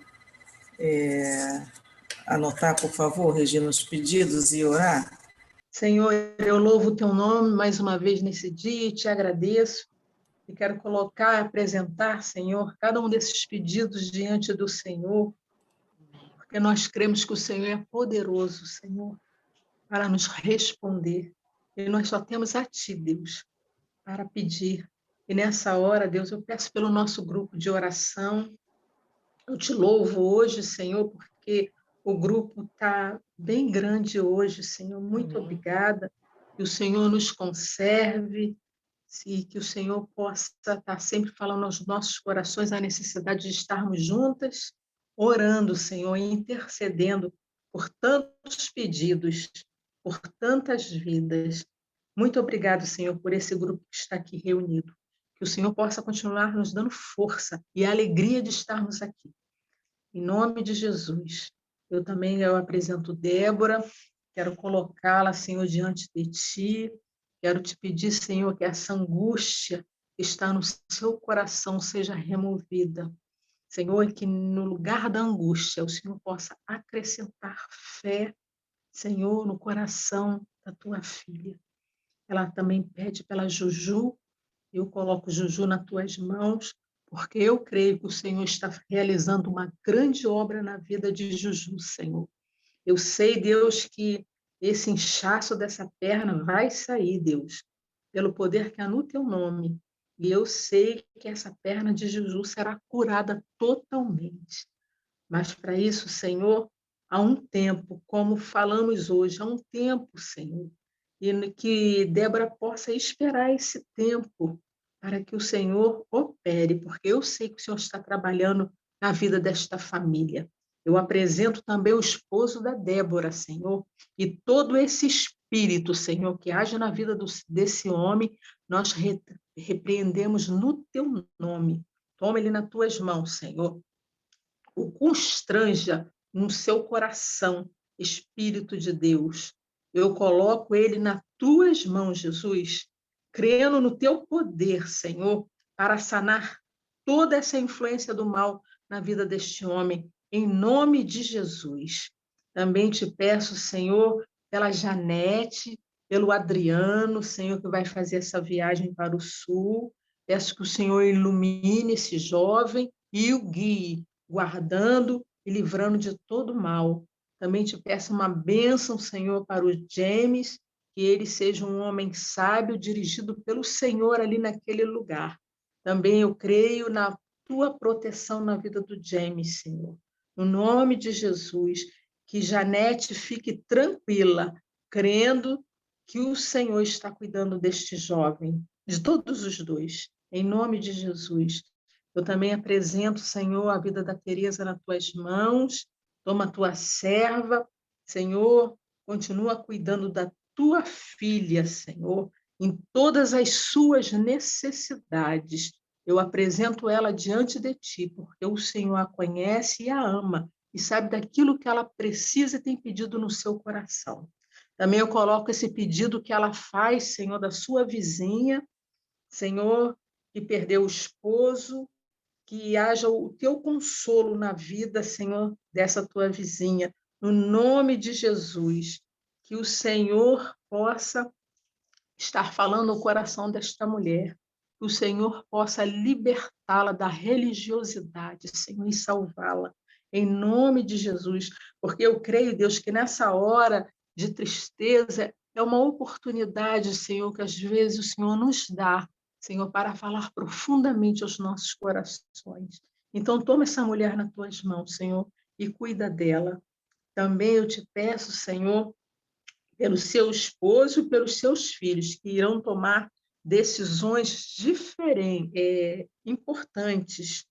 anotar, por favor, Regina, os pedidos e orar. Senhor, eu louvo o teu nome mais uma vez nesse dia e te agradeço. E quero colocar, apresentar, Senhor, cada um desses pedidos diante do Senhor, porque nós cremos que o Senhor é poderoso, Senhor, para nos responder. E nós só temos a Ti, Deus, para pedir. E nessa hora, Deus, eu peço pelo nosso grupo de oração. Eu te louvo hoje, Senhor, porque o grupo está bem grande hoje, Senhor. Muito obrigada. Que o Senhor nos conserve, e que o Senhor possa estar sempre falando aos nossos corações a necessidade de estarmos juntas, orando, Senhor, e intercedendo por tantos pedidos, por tantas vidas. Muito obrigado, Senhor, por esse grupo que está aqui reunido. Que o Senhor possa continuar nos dando força e alegria de estarmos aqui. Em nome de Jesus. Eu apresento Débora, quero colocá-la, Senhor, diante de Ti. Quero te pedir, Senhor, que essa angústia que está no seu coração seja removida. Senhor, que no lugar da angústia o Senhor possa acrescentar fé, Senhor, no coração da tua filha. Ela também pede pela Juju, eu coloco Juju nas tuas mãos, porque eu creio que o Senhor está realizando uma grande obra na vida de Juju, Senhor. Eu sei, Deus, que esse inchaço dessa perna vai sair, Deus, pelo poder que há no teu nome. E eu sei que essa perna de Juju será curada totalmente. Mas para isso, Senhor, há um tempo, como falamos hoje, há um tempo, Senhor, e que Débora possa esperar esse tempo para que o Senhor opere, porque eu sei que o Senhor está trabalhando na vida desta família. Eu apresento também o esposo da Débora, Senhor, e todo esse espírito, Senhor, que age na vida desse homem, nós repreendemos no teu nome. Toma ele nas tuas mãos, Senhor. O constranja no seu coração, Espírito de Deus. Eu coloco ele nas tuas mãos, Jesus, crendo no teu poder, Senhor, para sanar toda essa influência do mal na vida deste homem, em nome de Jesus. Também te peço, Senhor, pela Janete, pelo Adriano, Senhor, que vai fazer essa viagem para o sul. Peço que o Senhor ilumine esse jovem e o guie, guardando e livrando de todo mal. Também te peço uma bênção, Senhor, para o James, que ele seja um homem sábio, dirigido pelo Senhor ali naquele lugar. Também eu creio na tua proteção na vida do James, Senhor. No nome de Jesus, que Janete fique tranquila, crendo que o Senhor está cuidando deste jovem, de todos os dois. Em nome de Jesus. Eu também apresento, Senhor, a vida da Teresa nas tuas mãos. Toma a tua serva, Senhor, continua cuidando da tua filha, Senhor, em todas as suas necessidades. Eu apresento ela diante de ti, porque o Senhor a conhece e a ama, e sabe daquilo que ela precisa e tem pedido no seu coração. Também eu coloco esse pedido que ela faz, Senhor, da sua vizinha, Senhor, que perdeu o esposo, que haja o teu consolo na vida, Senhor, dessa tua vizinha, no nome de Jesus, que o Senhor possa estar falando no coração desta mulher, que o Senhor possa libertá-la da religiosidade, Senhor, e salvá-la, em nome de Jesus, porque eu creio, Deus, que nessa hora de tristeza é uma oportunidade, Senhor, que às vezes o Senhor nos dá, Senhor, para falar profundamente aos nossos corações. Então, toma essa mulher nas tuas mãos, Senhor, e cuida dela. Também eu te peço, Senhor, pelo seu esposo e pelos seus filhos, que irão tomar decisões diferentes, importantes.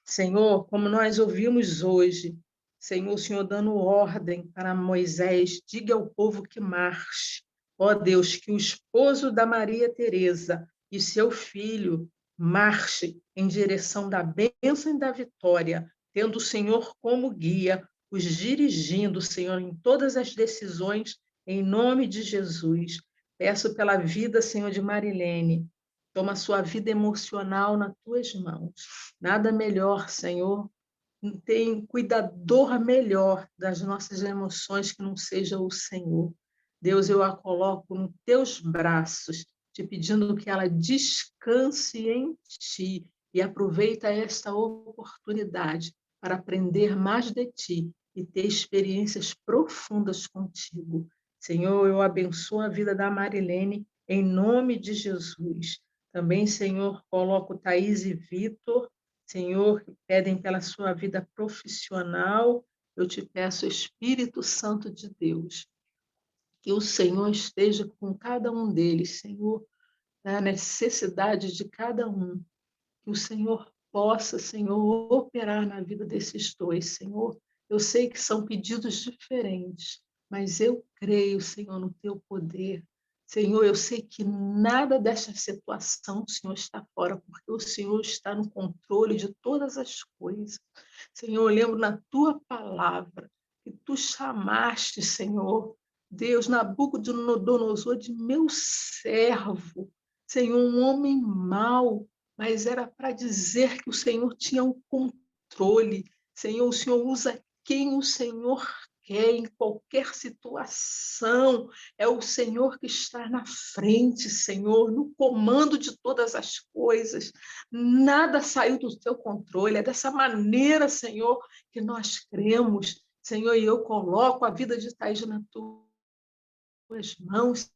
Senhor, como nós ouvimos hoje, Senhor, o Senhor dando ordem para Moisés, diga ao povo que marche. Ó Deus, que o esposo da Maria Teresa e seu filho marche em direção da bênção e da vitória, tendo o Senhor como guia, os dirigindo, Senhor, em todas as decisões, em nome de Jesus. Peço pela vida, Senhor, de Marilene. Toma a sua vida emocional nas tuas mãos. Nada melhor, Senhor. Não tem cuidador melhor das nossas emoções que não seja o Senhor. Deus, eu a coloco nos teus braços, te pedindo que ela descanse em ti e aproveita esta oportunidade para aprender mais de ti e ter experiências profundas contigo. Senhor, eu abençoo a vida da Marilene em nome de Jesus. Também, Senhor, coloco Thaís e Vitor, Senhor, que pedem pela sua vida profissional. Eu te peço, Espírito Santo de Deus, que o Senhor esteja com cada um deles, Senhor, na necessidade de cada um. Que o Senhor possa, Senhor, operar na vida desses dois, Senhor. Eu sei que são pedidos diferentes, mas eu creio, Senhor, no teu poder. Senhor, eu sei que nada desta situação, Senhor, está fora, porque o Senhor está no controle de todas as coisas. Senhor, eu lembro na tua palavra que tu chamaste, Senhor, Deus, Nabucodonosor de meu servo, Senhor, um homem mau, mas era para dizer que o Senhor tinha o controle. Senhor, o Senhor usa quem o Senhor em qualquer situação. É o Senhor que está na frente, Senhor, no comando de todas as coisas. Nada saiu do teu controle. É dessa maneira, Senhor, que nós cremos. Senhor, e eu coloco a vida de Thaís nas tuas mãos,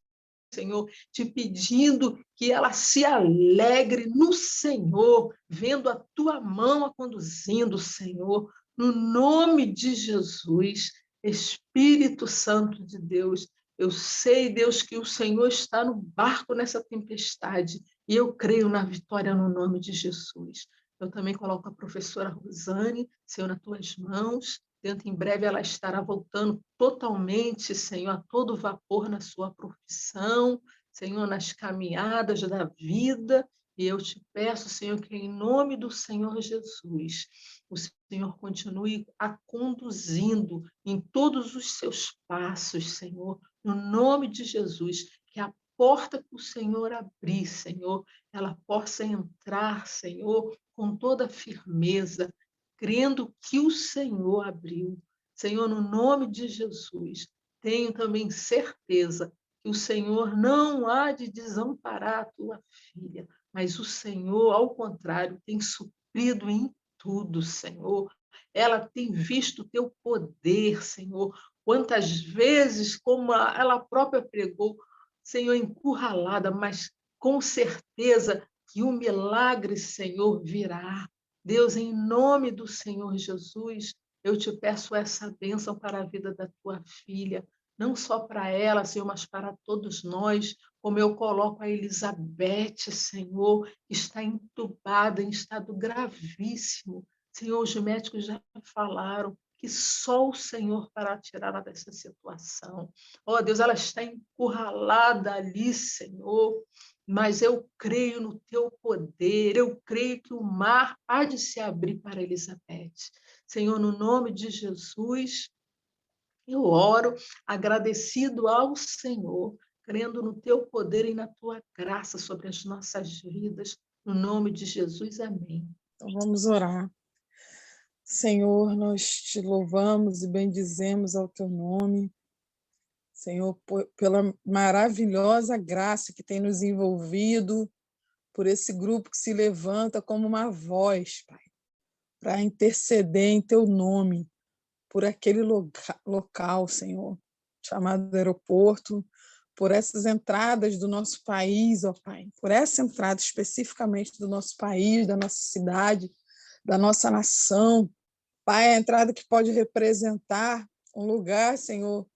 Senhor, te pedindo que ela se alegre no Senhor, vendo a tua mão a conduzindo, Senhor, no nome de Jesus. Espírito Santo de Deus, eu sei, Deus, que o Senhor está no barco nessa tempestade, e eu creio na vitória no nome de Jesus. Eu também coloco a professora Rosane, Senhor, nas tuas mãos. Dentro em breve ela estará voltando totalmente, Senhor, a todo vapor na sua profissão, Senhor, nas caminhadas da vida. E eu te peço, Senhor, que em nome do Senhor Jesus, o Senhor continue a conduzindo em todos os seus passos, Senhor, no nome de Jesus, que a porta que o Senhor abrir, Senhor, ela possa entrar, Senhor, com toda firmeza, crendo que o Senhor abriu. Senhor, no nome de Jesus, tenho também certeza que o Senhor não há de desamparar a tua filha, mas o Senhor, ao contrário, tem suprido em tudo, Senhor. Ela tem visto o teu poder, Senhor. Quantas vezes, como ela própria pregou, Senhor, encurralada, mas com certeza que o milagre, Senhor, virá. Deus, em nome do Senhor Jesus, eu te peço essa bênção para a vida da tua filha, não só para ela, Senhor, mas para todos nós, como eu coloco a Elizabeth, Senhor, que está entubada em estado gravíssimo. Senhor, os médicos já falaram que só o Senhor para tirá-la dessa situação. Oh, Deus, ela está encurralada ali, Senhor, mas eu creio no teu poder, eu creio que o mar há de se abrir para Elizabeth. Senhor, no nome de Jesus, eu oro agradecido ao Senhor, crendo no teu poder e na tua graça sobre as nossas vidas, no nome de Jesus, amém. Então vamos orar. Senhor, nós te louvamos e bendizemos ao teu nome, Senhor, pela maravilhosa graça que tem nos envolvido, por esse grupo que se levanta como uma voz, Pai, para interceder em teu nome, por aquele local, Senhor, chamado aeroporto, por essas entradas do nosso país, ó Pai, por essa entrada especificamente do nosso país, da nossa cidade, da nossa nação, Pai, a entrada que pode representar um lugar, Senhor,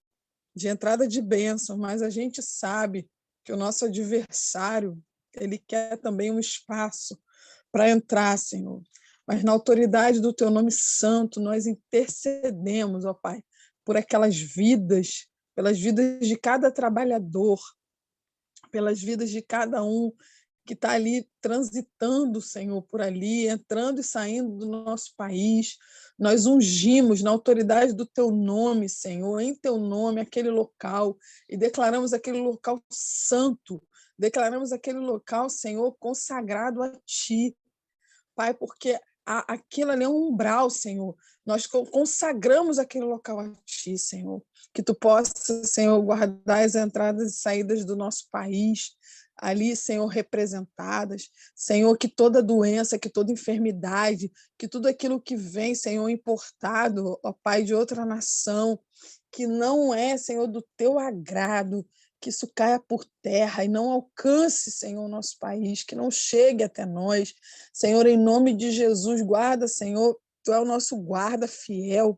de entrada de bênção, mas a gente sabe que o nosso adversário, ele quer também um espaço para entrar, Senhor. Mas na autoridade do teu nome santo, nós intercedemos, ó Pai, por aquelas vidas, pelas vidas de cada trabalhador, pelas vidas de cada um que está ali transitando, Senhor, por ali, entrando e saindo do nosso país. Nós ungimos na autoridade do teu nome, Senhor, em teu nome, aquele local, e declaramos aquele local santo, declaramos aquele local, Senhor, consagrado a ti, Pai, porque aquilo ali é um umbral, Senhor. Nós consagramos aquele local a ti, Senhor. Que tu possa, Senhor, guardar as entradas e saídas do nosso país, ali, Senhor, representadas. Senhor, que toda doença, que toda enfermidade, que tudo aquilo que vem, Senhor, importado, ó Pai, de outra nação, que não é, Senhor, do teu agrado, que isso caia por terra e não alcance, Senhor, o nosso país, que não chegue até nós. Senhor, em nome de Jesus, guarda, Senhor, tu é o nosso guarda fiel.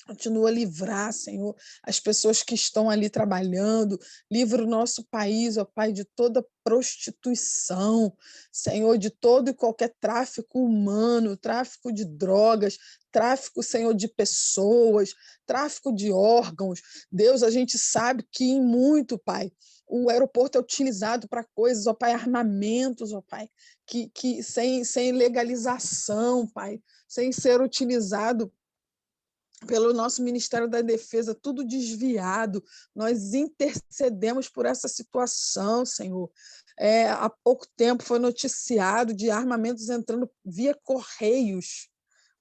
Continua a livrar, Senhor, as pessoas que estão ali trabalhando, livra o nosso país, ó Pai, de toda prostituição, Senhor, de todo e qualquer tráfico humano, tráfico de drogas, tráfico, Senhor, de pessoas, tráfico de órgãos. Deus, a gente sabe que em muito, Pai, o aeroporto é utilizado para coisas, ó Pai, armamentos, ó Pai, que sem legalização, Pai, sem ser utilizado pelo nosso Ministério da Defesa, tudo desviado. Nós intercedemos por essa situação, Senhor. Há pouco tempo foi noticiado de armamentos entrando via correios,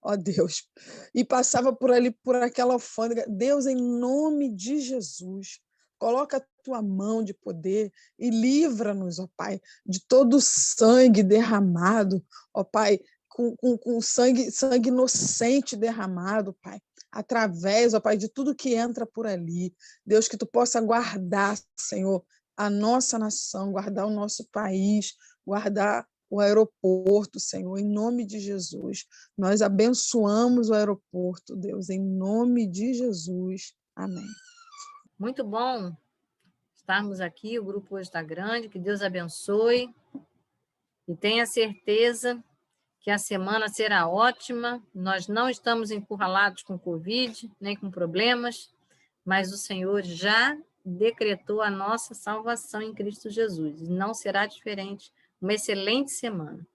ó Deus, e passava por ali, por aquela alfândega. Deus, em nome de Jesus, coloca a tua mão de poder e livra-nos, ó Pai, de todo o sangue derramado, ó Pai, com sangue inocente derramado, Pai, através, ó Pai, de tudo que entra por ali. Deus, que tu possa guardar, Senhor, a nossa nação, guardar o nosso país, guardar o aeroporto, Senhor, em nome de Jesus. Nós abençoamos o aeroporto, Deus, em nome de Jesus. Amém. Muito bom estarmos aqui, o grupo hoje está grande, que Deus abençoe e tenha certeza que a semana será ótima. Nós não estamos encurralados com Covid, nem com problemas, mas o Senhor já decretou a nossa salvação em Cristo Jesus. Não será diferente. Uma excelente semana.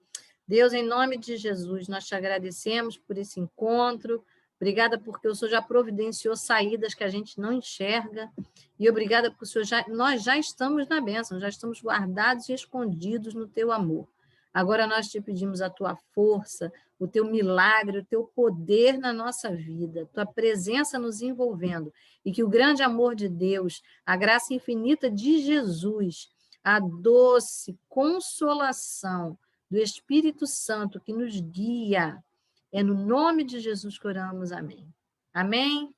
Deus, em nome de Jesus, nós te agradecemos por esse encontro. Obrigada porque o Senhor já providenciou saídas que a gente não enxerga. E obrigada porque nós já estamos na bênção, já estamos guardados e escondidos no teu amor. Agora nós te pedimos a tua força, o teu milagre, o teu poder na nossa vida, tua presença nos envolvendo, e que o grande amor de Deus, a graça infinita de Jesus, a doce consolação do Espírito Santo que nos guia, é no nome de Jesus que oramos. Amém. Amém?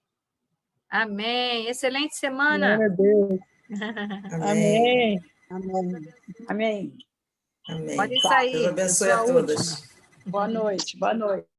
Amém. Excelente semana. Glória a Deus. Amém. Amém. Amém. Amém. Pode sair. Deus abençoe a todas. Boa noite. Boa noite.